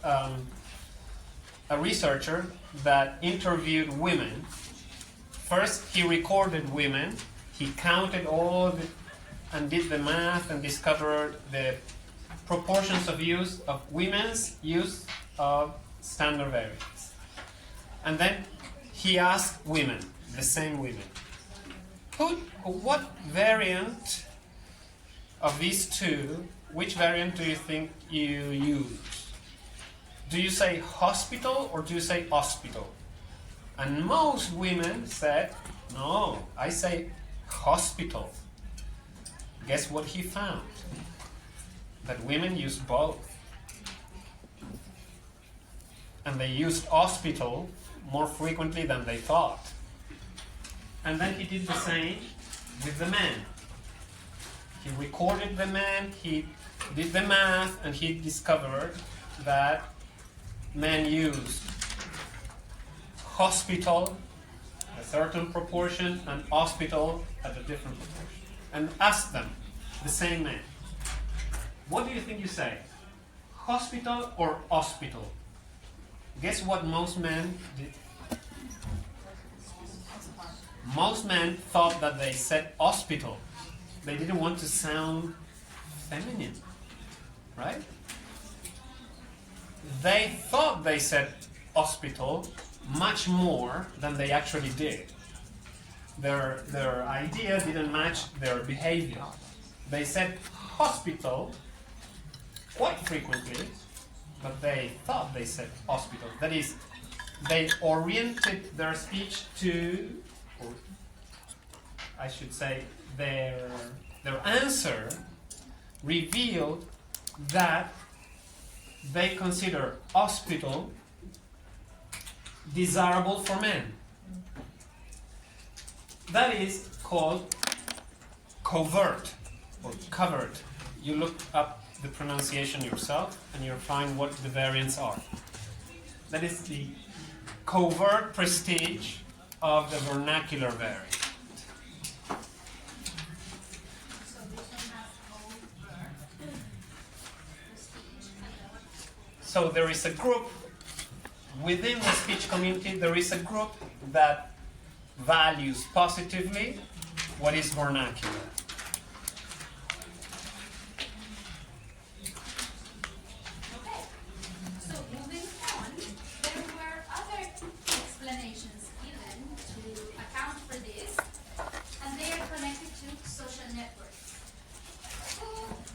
Speaker 1: a researcher that interviewed women. First, he recorded women. He counted and did the math and discovered the proportions of use of women's use of standard variants. And then he asked women, the same women, what variant of these two, which variant do you think you use? Do you say hospital or do you say hospital? And most women said, no, I say hospital. Guess what he found? That women use both. And they used hospital more frequently than they thought. And then he did the same with the men. He recorded the men, he did the math, and he discovered that men used hospital a certain proportion and hospital at a different proportion. And asked them, the same men, what do you think you say? Hospital or hospital? Guess what most men did? Most men thought that they said hospital. They didn't want to sound feminine, right? They thought they said hospital much more than they actually did. Their idea didn't match their behavior. They said hospital quite frequently, but they thought they said hospital. That is, they oriented their speech to, or I should say, their answer revealed that they consider hospital desirable for men. That is called covert or covert. You look up the pronunciation yourself and you'll find what the variants are. That is the covert prestige of the vernacular variant. So there is a group within the speech community, there is a group that values positively what is vernacular.
Speaker 4: Okay, so moving on, there were other explanations given to account for this, and they are connected to social networks.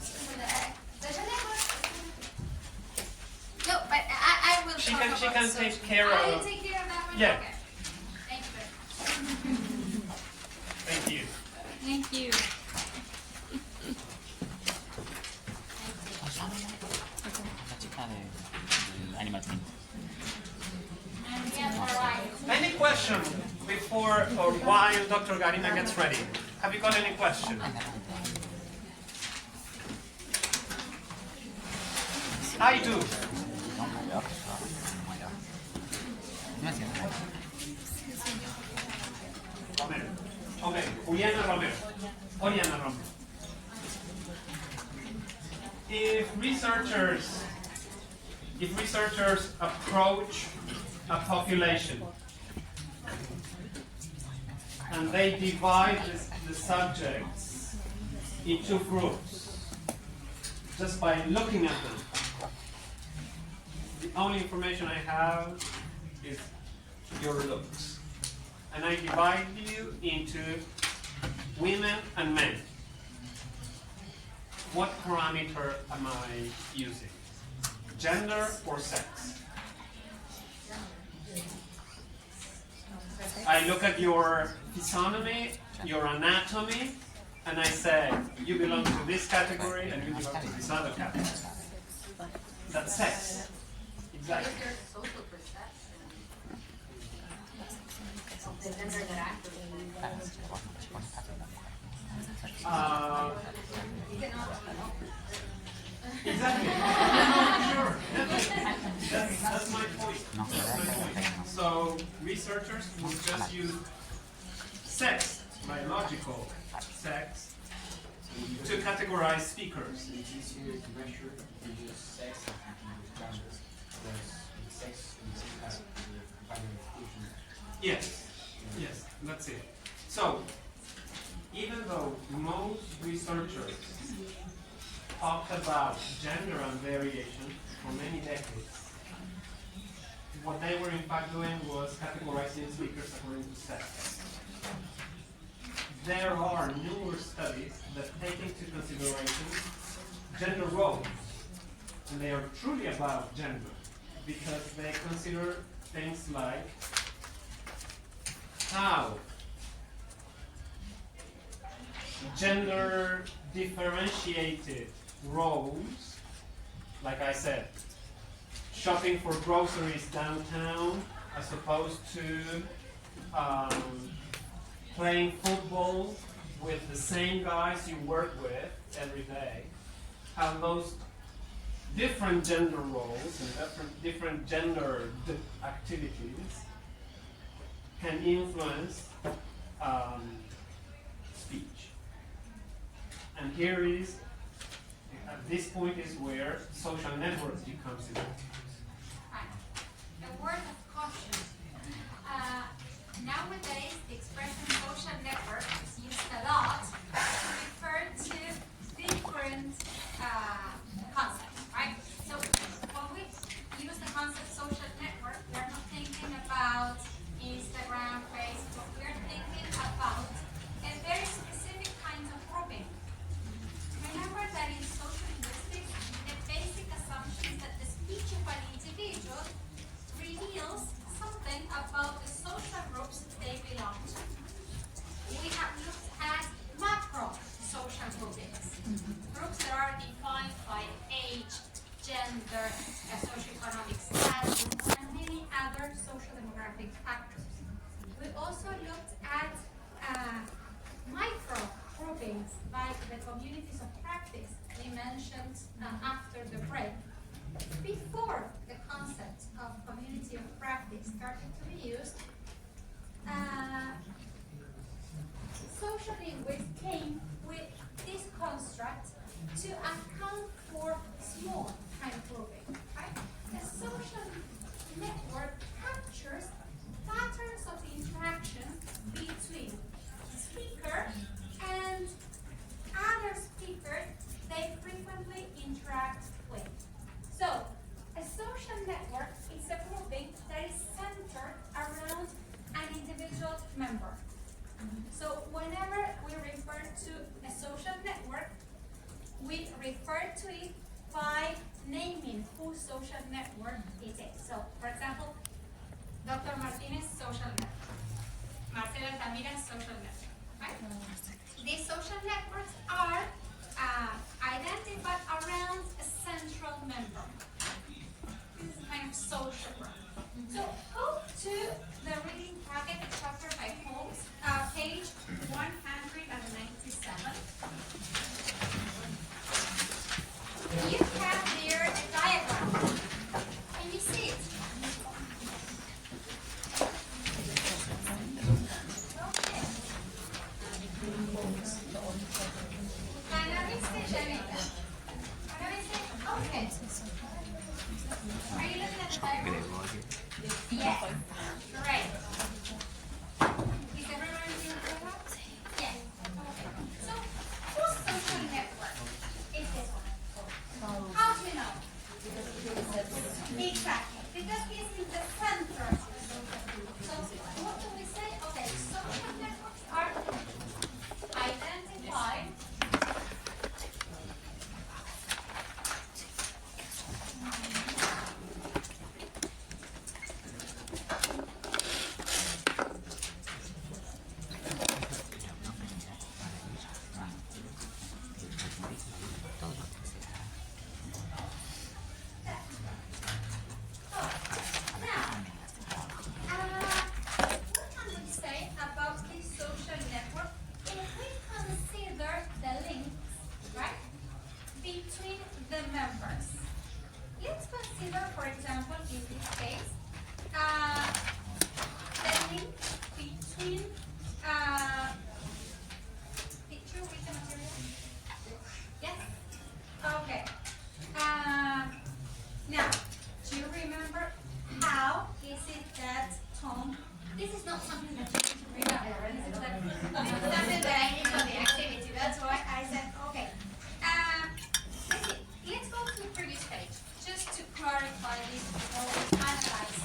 Speaker 4: Social networks.
Speaker 14: No, but I will
Speaker 1: She
Speaker 14: talk
Speaker 1: can
Speaker 14: about social.
Speaker 1: take care
Speaker 4: I will
Speaker 1: of.
Speaker 4: take care of that one?
Speaker 1: Yeah.
Speaker 4: Okay. Thank you very much.
Speaker 1: Thank you.
Speaker 14: Thank you.
Speaker 7: La chica del Animal Print.
Speaker 4: And we have our line.
Speaker 1: Any question before or while Dr. Garina gets ready? Have you got any question? I do. Romero. Okay, Juliana Romero. Oriana Romero. If researchers approach a population and they divide the subjects into groups just by looking at them, the only information I have is your looks. And I divide you into women and men. What parameter am I using? Gender or sex? I look at your physiognomy, your anatomy, and I say, you belong to this category and you belong to this other category. That's sex. Exactly.
Speaker 3: What is your social perception of the gender that actually you cannot know.
Speaker 1: Exactly. Sure. That's my point. That's my point. So researchers will just use sex, biological sex, to categorize speakers.
Speaker 10: It's easier to measure if you use sex and gender, because with sex you still have the binary exclusion.
Speaker 1: Yes. Yes. That's it. So even though most researchers talked about gender and variation for many decades, what they were in fact doing was categorizing speakers according to sex. There are numerous studies that take into consideration gender roles, and they are truly about gender, because they consider things like how gender differentiated roles, like I said, shopping for groceries downtown as opposed to playing football with the same guys you work with every day, how those different gender roles and different gendered activities can influence speech. And here is, at this point is where social networks becomes important.
Speaker 14: A word of caution. Nowadays, the expression social network is used a lot to refer to different concepts, right? So when we use the concept social network, we're not thinking about Instagram, Facebook. We're thinking about a very specific kind of grouping. Remember that in social linguistics, the basic assumption is that the speech of an individual reveals something about the social groups they belong to. We have looked at macro social groupings, groups that are defined by age, gender, socioeconomic status, and many other social demographic factors. We also looked at micro groupings like the communities of practice we mentioned after the break. Before the concept of community of practice started to be used, social linguists came with this construct to account for small kind of grouping. Right? A social network captures patterns of interaction between the speaker and other speakers they frequently interact with. So, a social network is a grouping that is centered around an individual member. So, whenever we refer to a social network, we refer to it by naming whose social network it is. So, for example, Dr. Martinez's social network, Marcela Altamira's social network, right? These social networks are identified around a central member. This is kind of social group. So go to the reading packet chapter by Holmes, page 197. You have there a diagram. Can you see it? Okay. Okay. Are you looking at the diagram? Yes. Great. Is everyone doing that? Yes. Okay. So, whose social network is this one? How do you know? Exactly. Because it's in the center of the social group. So, what do we say? Okay, social networks are identified clarify this before we analyze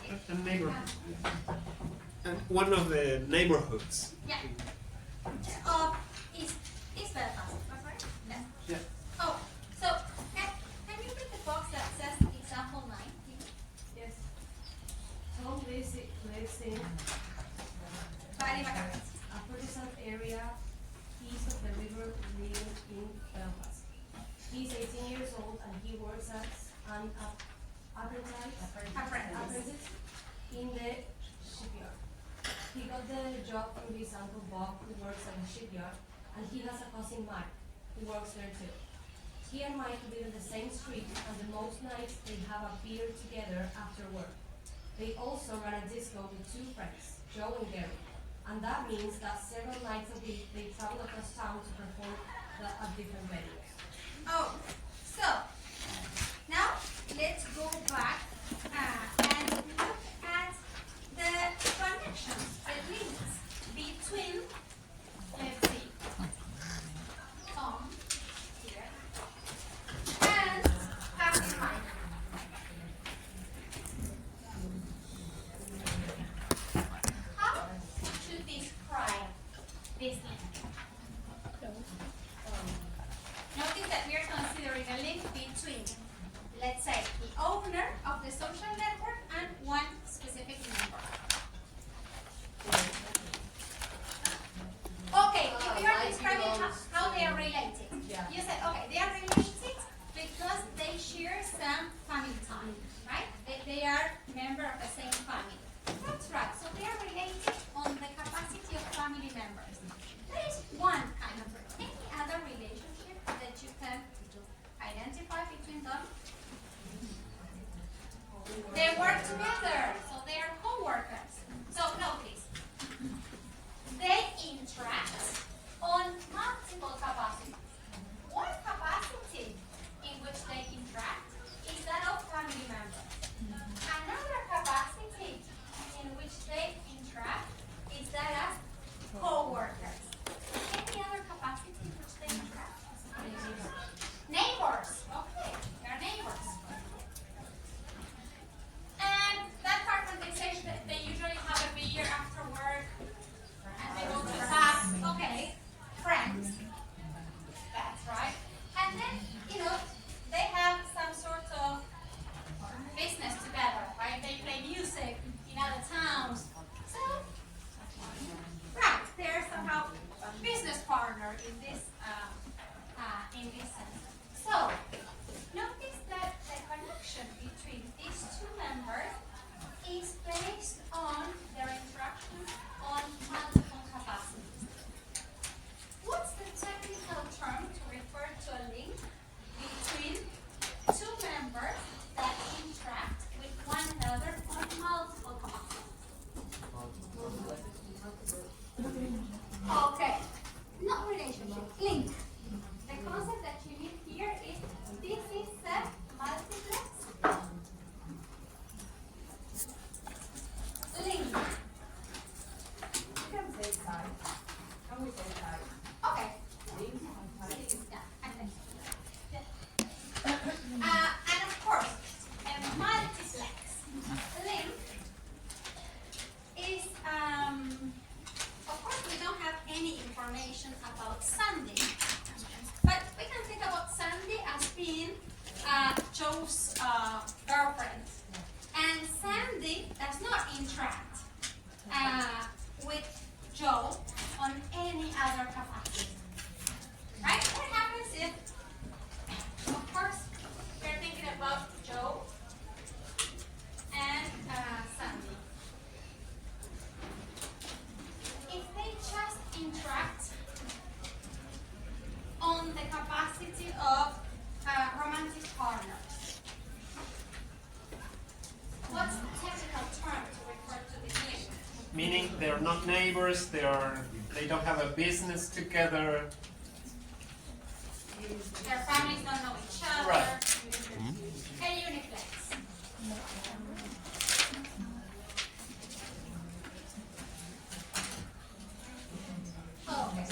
Speaker 2: Okay.
Speaker 1: A neighborhood. And one of the neighborhoods.
Speaker 14: Yeah. Is Belfast, right? Yeah.
Speaker 1: Yeah.
Speaker 14: Oh, so can you read the box that says example 9?
Speaker 16: Yes. Tom lives in a Protestant area east of the river Rio in Belfast. He's 18 years old and he works as an apprentice in the shipyard. He got the job from his uncle Bob, who works at the shipyard, and he has a cousin Mike, who works there too. He and Mike live in the same street, and the most nights they have a beer together after work. They also run a disco with two friends, Joe and Gary, and that means that several nights a week they travel across town to perform at different venues.
Speaker 14: Oh, so now let's go back and look at the connections, the links between, let's see, Tom here and Captain Mike. How to describe this link? Notice that we are considering a link between, let's say, the owner of the social network and one specific member. Okay, if we are describing how they are related, you said, okay, they are related because they share some family time, right? They are member of the same family. That's right, so they are related on the capacity of family members. That is one kind of any other relationship that you can identify between them? They work together, so they are co-workers. So notice, they interact on multiple capacities. One capacity in which they interact is that of family members. Another capacity in which they interact is that of co-workers. Any other capacity in which they interact? Neighbors. Okay, they're neighbors. And that part when they say that they usually have a beer after work and they go to the pub. Okay, friends. That's right. And then, they have some sort of business together, right? They play music in other towns. So, right, they're somehow a business partner in this sense. So, notice that the connection between these two members is based on their interaction on multiple capacities. What's the technical term to refer to a link between two members that interact with one another on multiple capacities? Okay, not relationship, link. The concept that you need here is this is a multiplex link.
Speaker 16: You can say side. Can we say side?
Speaker 14: Okay. And of course, a multiplex link is, of course, we don't have any information about Sandy, but we can think about Sandy as being Joe's girlfriend. And Sandy does not interact with Joe on any other capacity. Right? What happens if, of course, we're thinking about Joe and Sandy. If they just interact on the capacity of romantic partners, what's the technical term to refer to this link?
Speaker 1: Meaning they're not neighbors, they don't have a business together.
Speaker 14: Their families don't know each other.
Speaker 1: Right.
Speaker 14: A uniplex. Okay.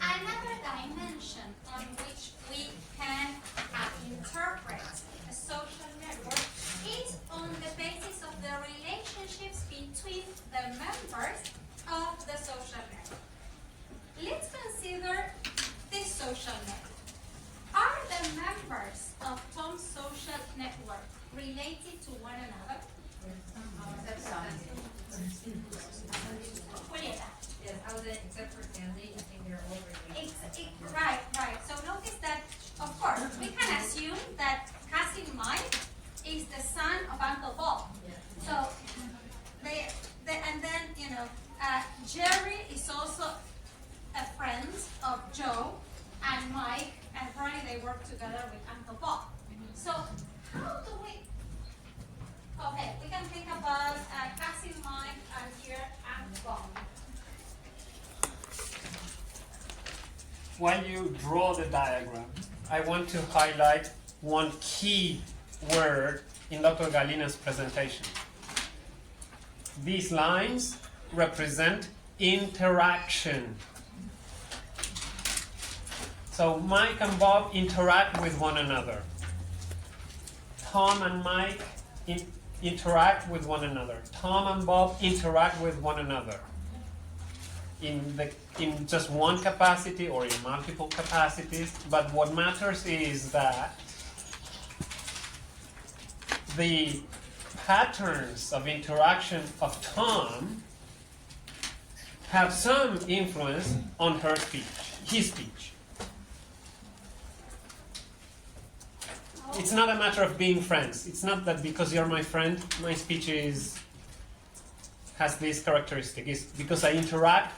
Speaker 14: Another dimension on which we can interpret a social network is on the basis of the relationship between the members of the social network. Let's consider this social network. Are the members of Tom's social network related to one another? Julieta.
Speaker 3: Yes, I was except for Sandy, I think they're all related.
Speaker 14: Right. So notice that, of course, we can assume that cousin Mike is the son of Uncle Bob. So, and then, Jerry is also a friend of Joe, and Mike and Ronnie, they work together with Uncle Bob. So, how do we... Okay, we can think about cousin Mike and here Uncle Bob.
Speaker 1: While you draw the diagram, I want to highlight one key word in Dr. Galina's presentation. These lines represent interaction. So Mike and Bob interact with one another. Tom and Mike interact with one another. Tom and Bob interact with one another. In just one capacity or in multiple capacities, but what matters is that the patterns of interaction of Tom have some influence on her speech, his speech. It's not a matter of being friends. It's not that because you're my friend, my speech has this characteristic. It's because I interact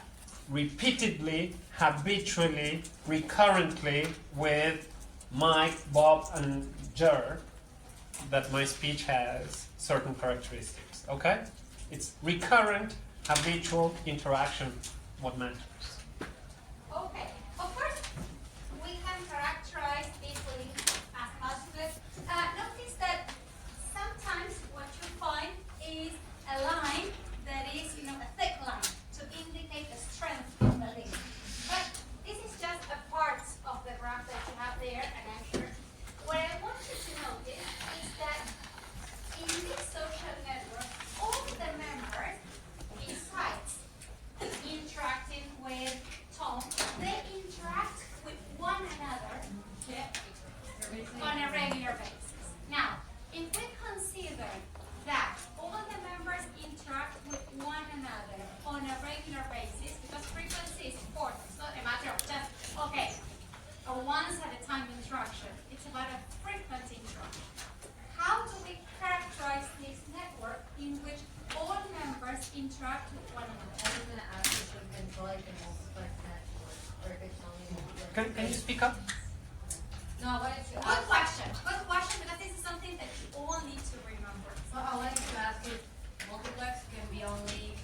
Speaker 1: repeatedly, habitually, recurrently with Mike, Bob, and Jer, that my speech has certain characteristics. Okay? It's recurrent, habitual interaction what matters.
Speaker 14: Okay. Of course, we can characterize equally as multiple. Notice that sometimes what you find is a line that is, a thick line to indicate the strength of the link. But this is just a part of the graph that you have there, and I'm sure. What I want you to notice is that in this social network, all the members, besides interacting with Tom, they interact with one another on a regular basis. Now, if we consider that all the members interact with one another on a regular basis, because frequency is important, it's not a matter of just, a once at a time interaction. It's about a frequent interaction. How do we characterize this network in which all members interact with one another?
Speaker 3: I was going to ask if you can draw like a multiplex network, or if it's only multiplex.
Speaker 1: Can you speak up?
Speaker 3: No, I wanted to
Speaker 14: Good
Speaker 3: ask.
Speaker 14: question, because this is something that you all need to remember.
Speaker 3: Well, I wanted to ask if multiplex can be only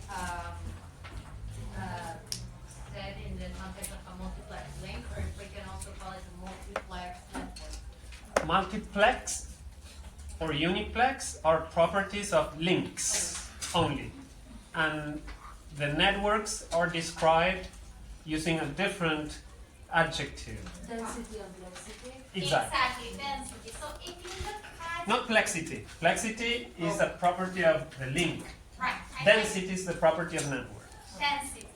Speaker 3: said in the context of a multiplex link, or if we can also call it a multiplex network.
Speaker 1: Multiplex or uniplex are properties of links only. And the networks are described using a different adjective.
Speaker 3: Density of density.
Speaker 14: Exactly, density. So if you look at...
Speaker 1: Not plexity. Plexity is a property of the link.
Speaker 14: Right.
Speaker 1: Density is the property of network.
Speaker 14: Density.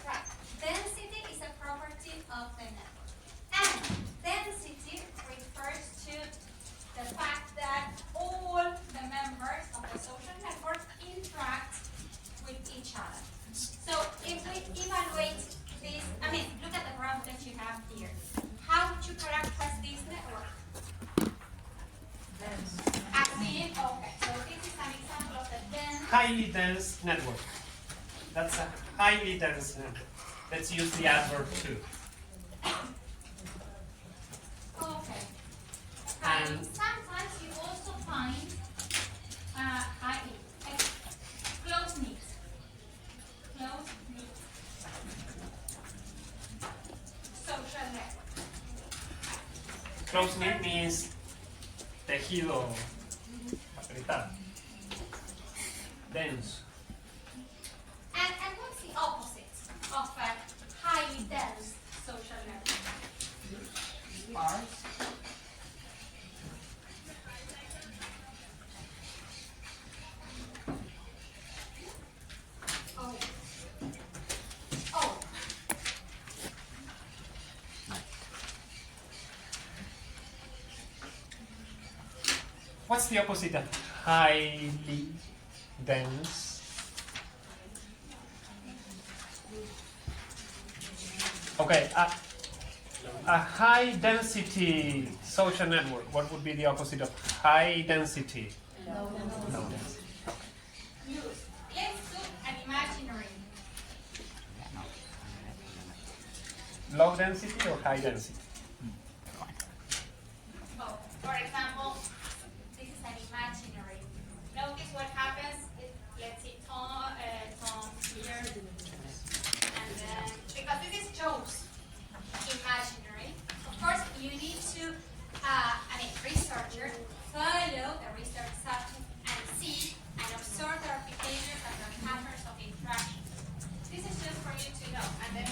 Speaker 14: Right. Density is a property of the network. And density refers to the fact that all the members of the social network interact with each other. So if we evaluate this, look at the graph that you have here. How would you characterize this network?
Speaker 3: Dense.
Speaker 14: So this is an example of the dense.
Speaker 1: Highly dense network. That's a highly dense network. Let's use the adverb too.
Speaker 14: Okay.
Speaker 1: And
Speaker 14: Sometimes you also find close-knit. Close-knit social network.
Speaker 1: close-knit means tejido apretado. Dense.
Speaker 14: And what's the opposite of a highly dense social network?
Speaker 5: Sparse.
Speaker 1: What's the opposite of highly dense? Okay, a high density social network, what would be the opposite of high density?
Speaker 14: Low density.
Speaker 1: Low density.
Speaker 14: Let's do an imaginary.
Speaker 1: Low density or high density?
Speaker 14: Oh, for example, this is an imaginary. Notice what happens. Let's see, Tom here, and then because this is Joe's imaginary. Of course, you need to, researcher follow the research subject and see and observe their behaviors and their patterns of interaction. This is just for you to know, and then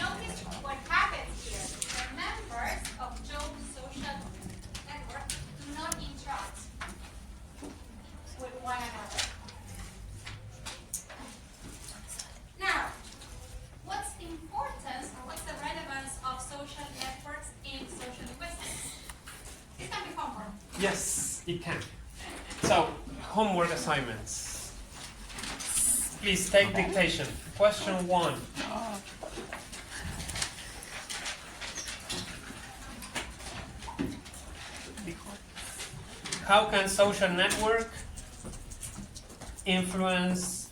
Speaker 14: notice what happens here. The members of Joe's social network do not interact with one another. Now, what's the importance or what's the relevance of social networks in social linguistics? This can be homework.
Speaker 1: Yes, it can. So, homework assignments. Please take dictation. Question 1. How can social network influence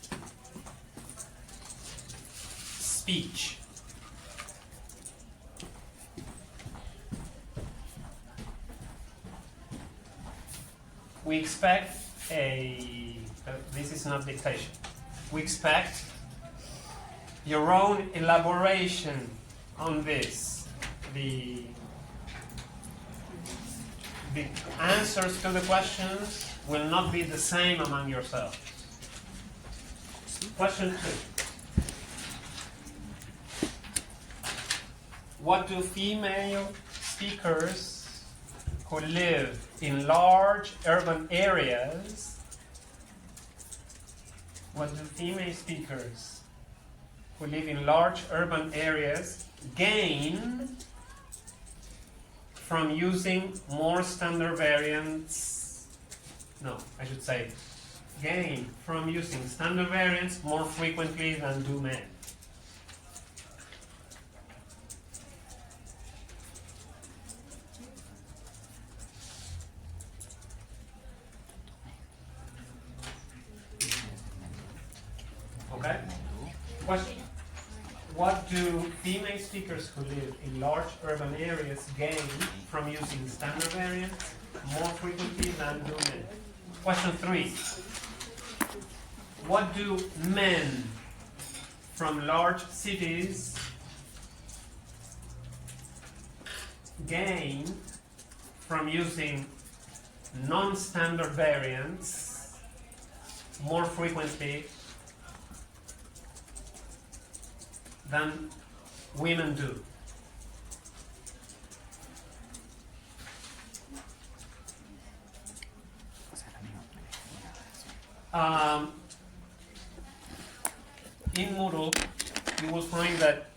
Speaker 1: speech? We expect this is not dictation. We expect your own elaboration on this. The answers to the questions will not be the same among yourselves. Question 2. What do female speakers who live in large urban areas, what do female speakers who live in large urban areas gain from using more standard variants? No, I should say gain from using standard variants more frequently than do men. Okay? What do female speakers who live in large urban areas gain from using standard variants more frequently than do men? Question 3. What do men from large cities gain from using non-standard variants more frequently than women do? In Moodle, you will find that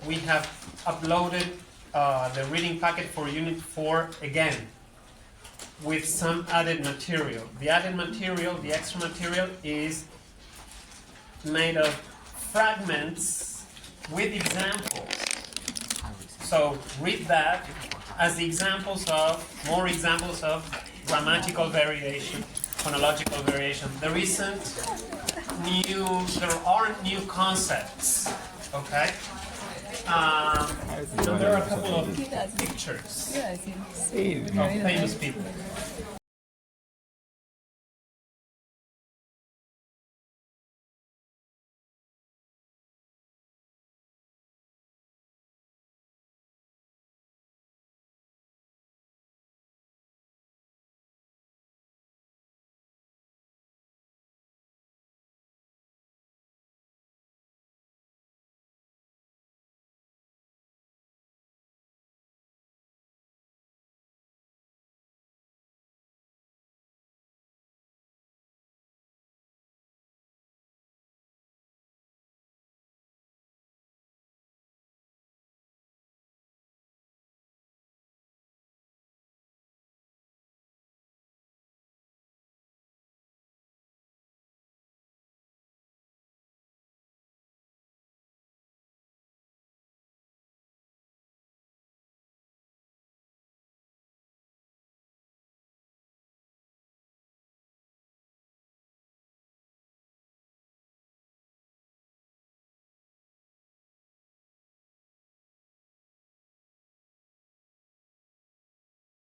Speaker 1: we have uploaded the reading packet for Unit 4 again with some added material. The added material, the extra material, is made of fragments with examples. So read that as more examples of grammatical variation, phonological variation. There aren't new concepts, okay? There are a couple of pictures of famous people.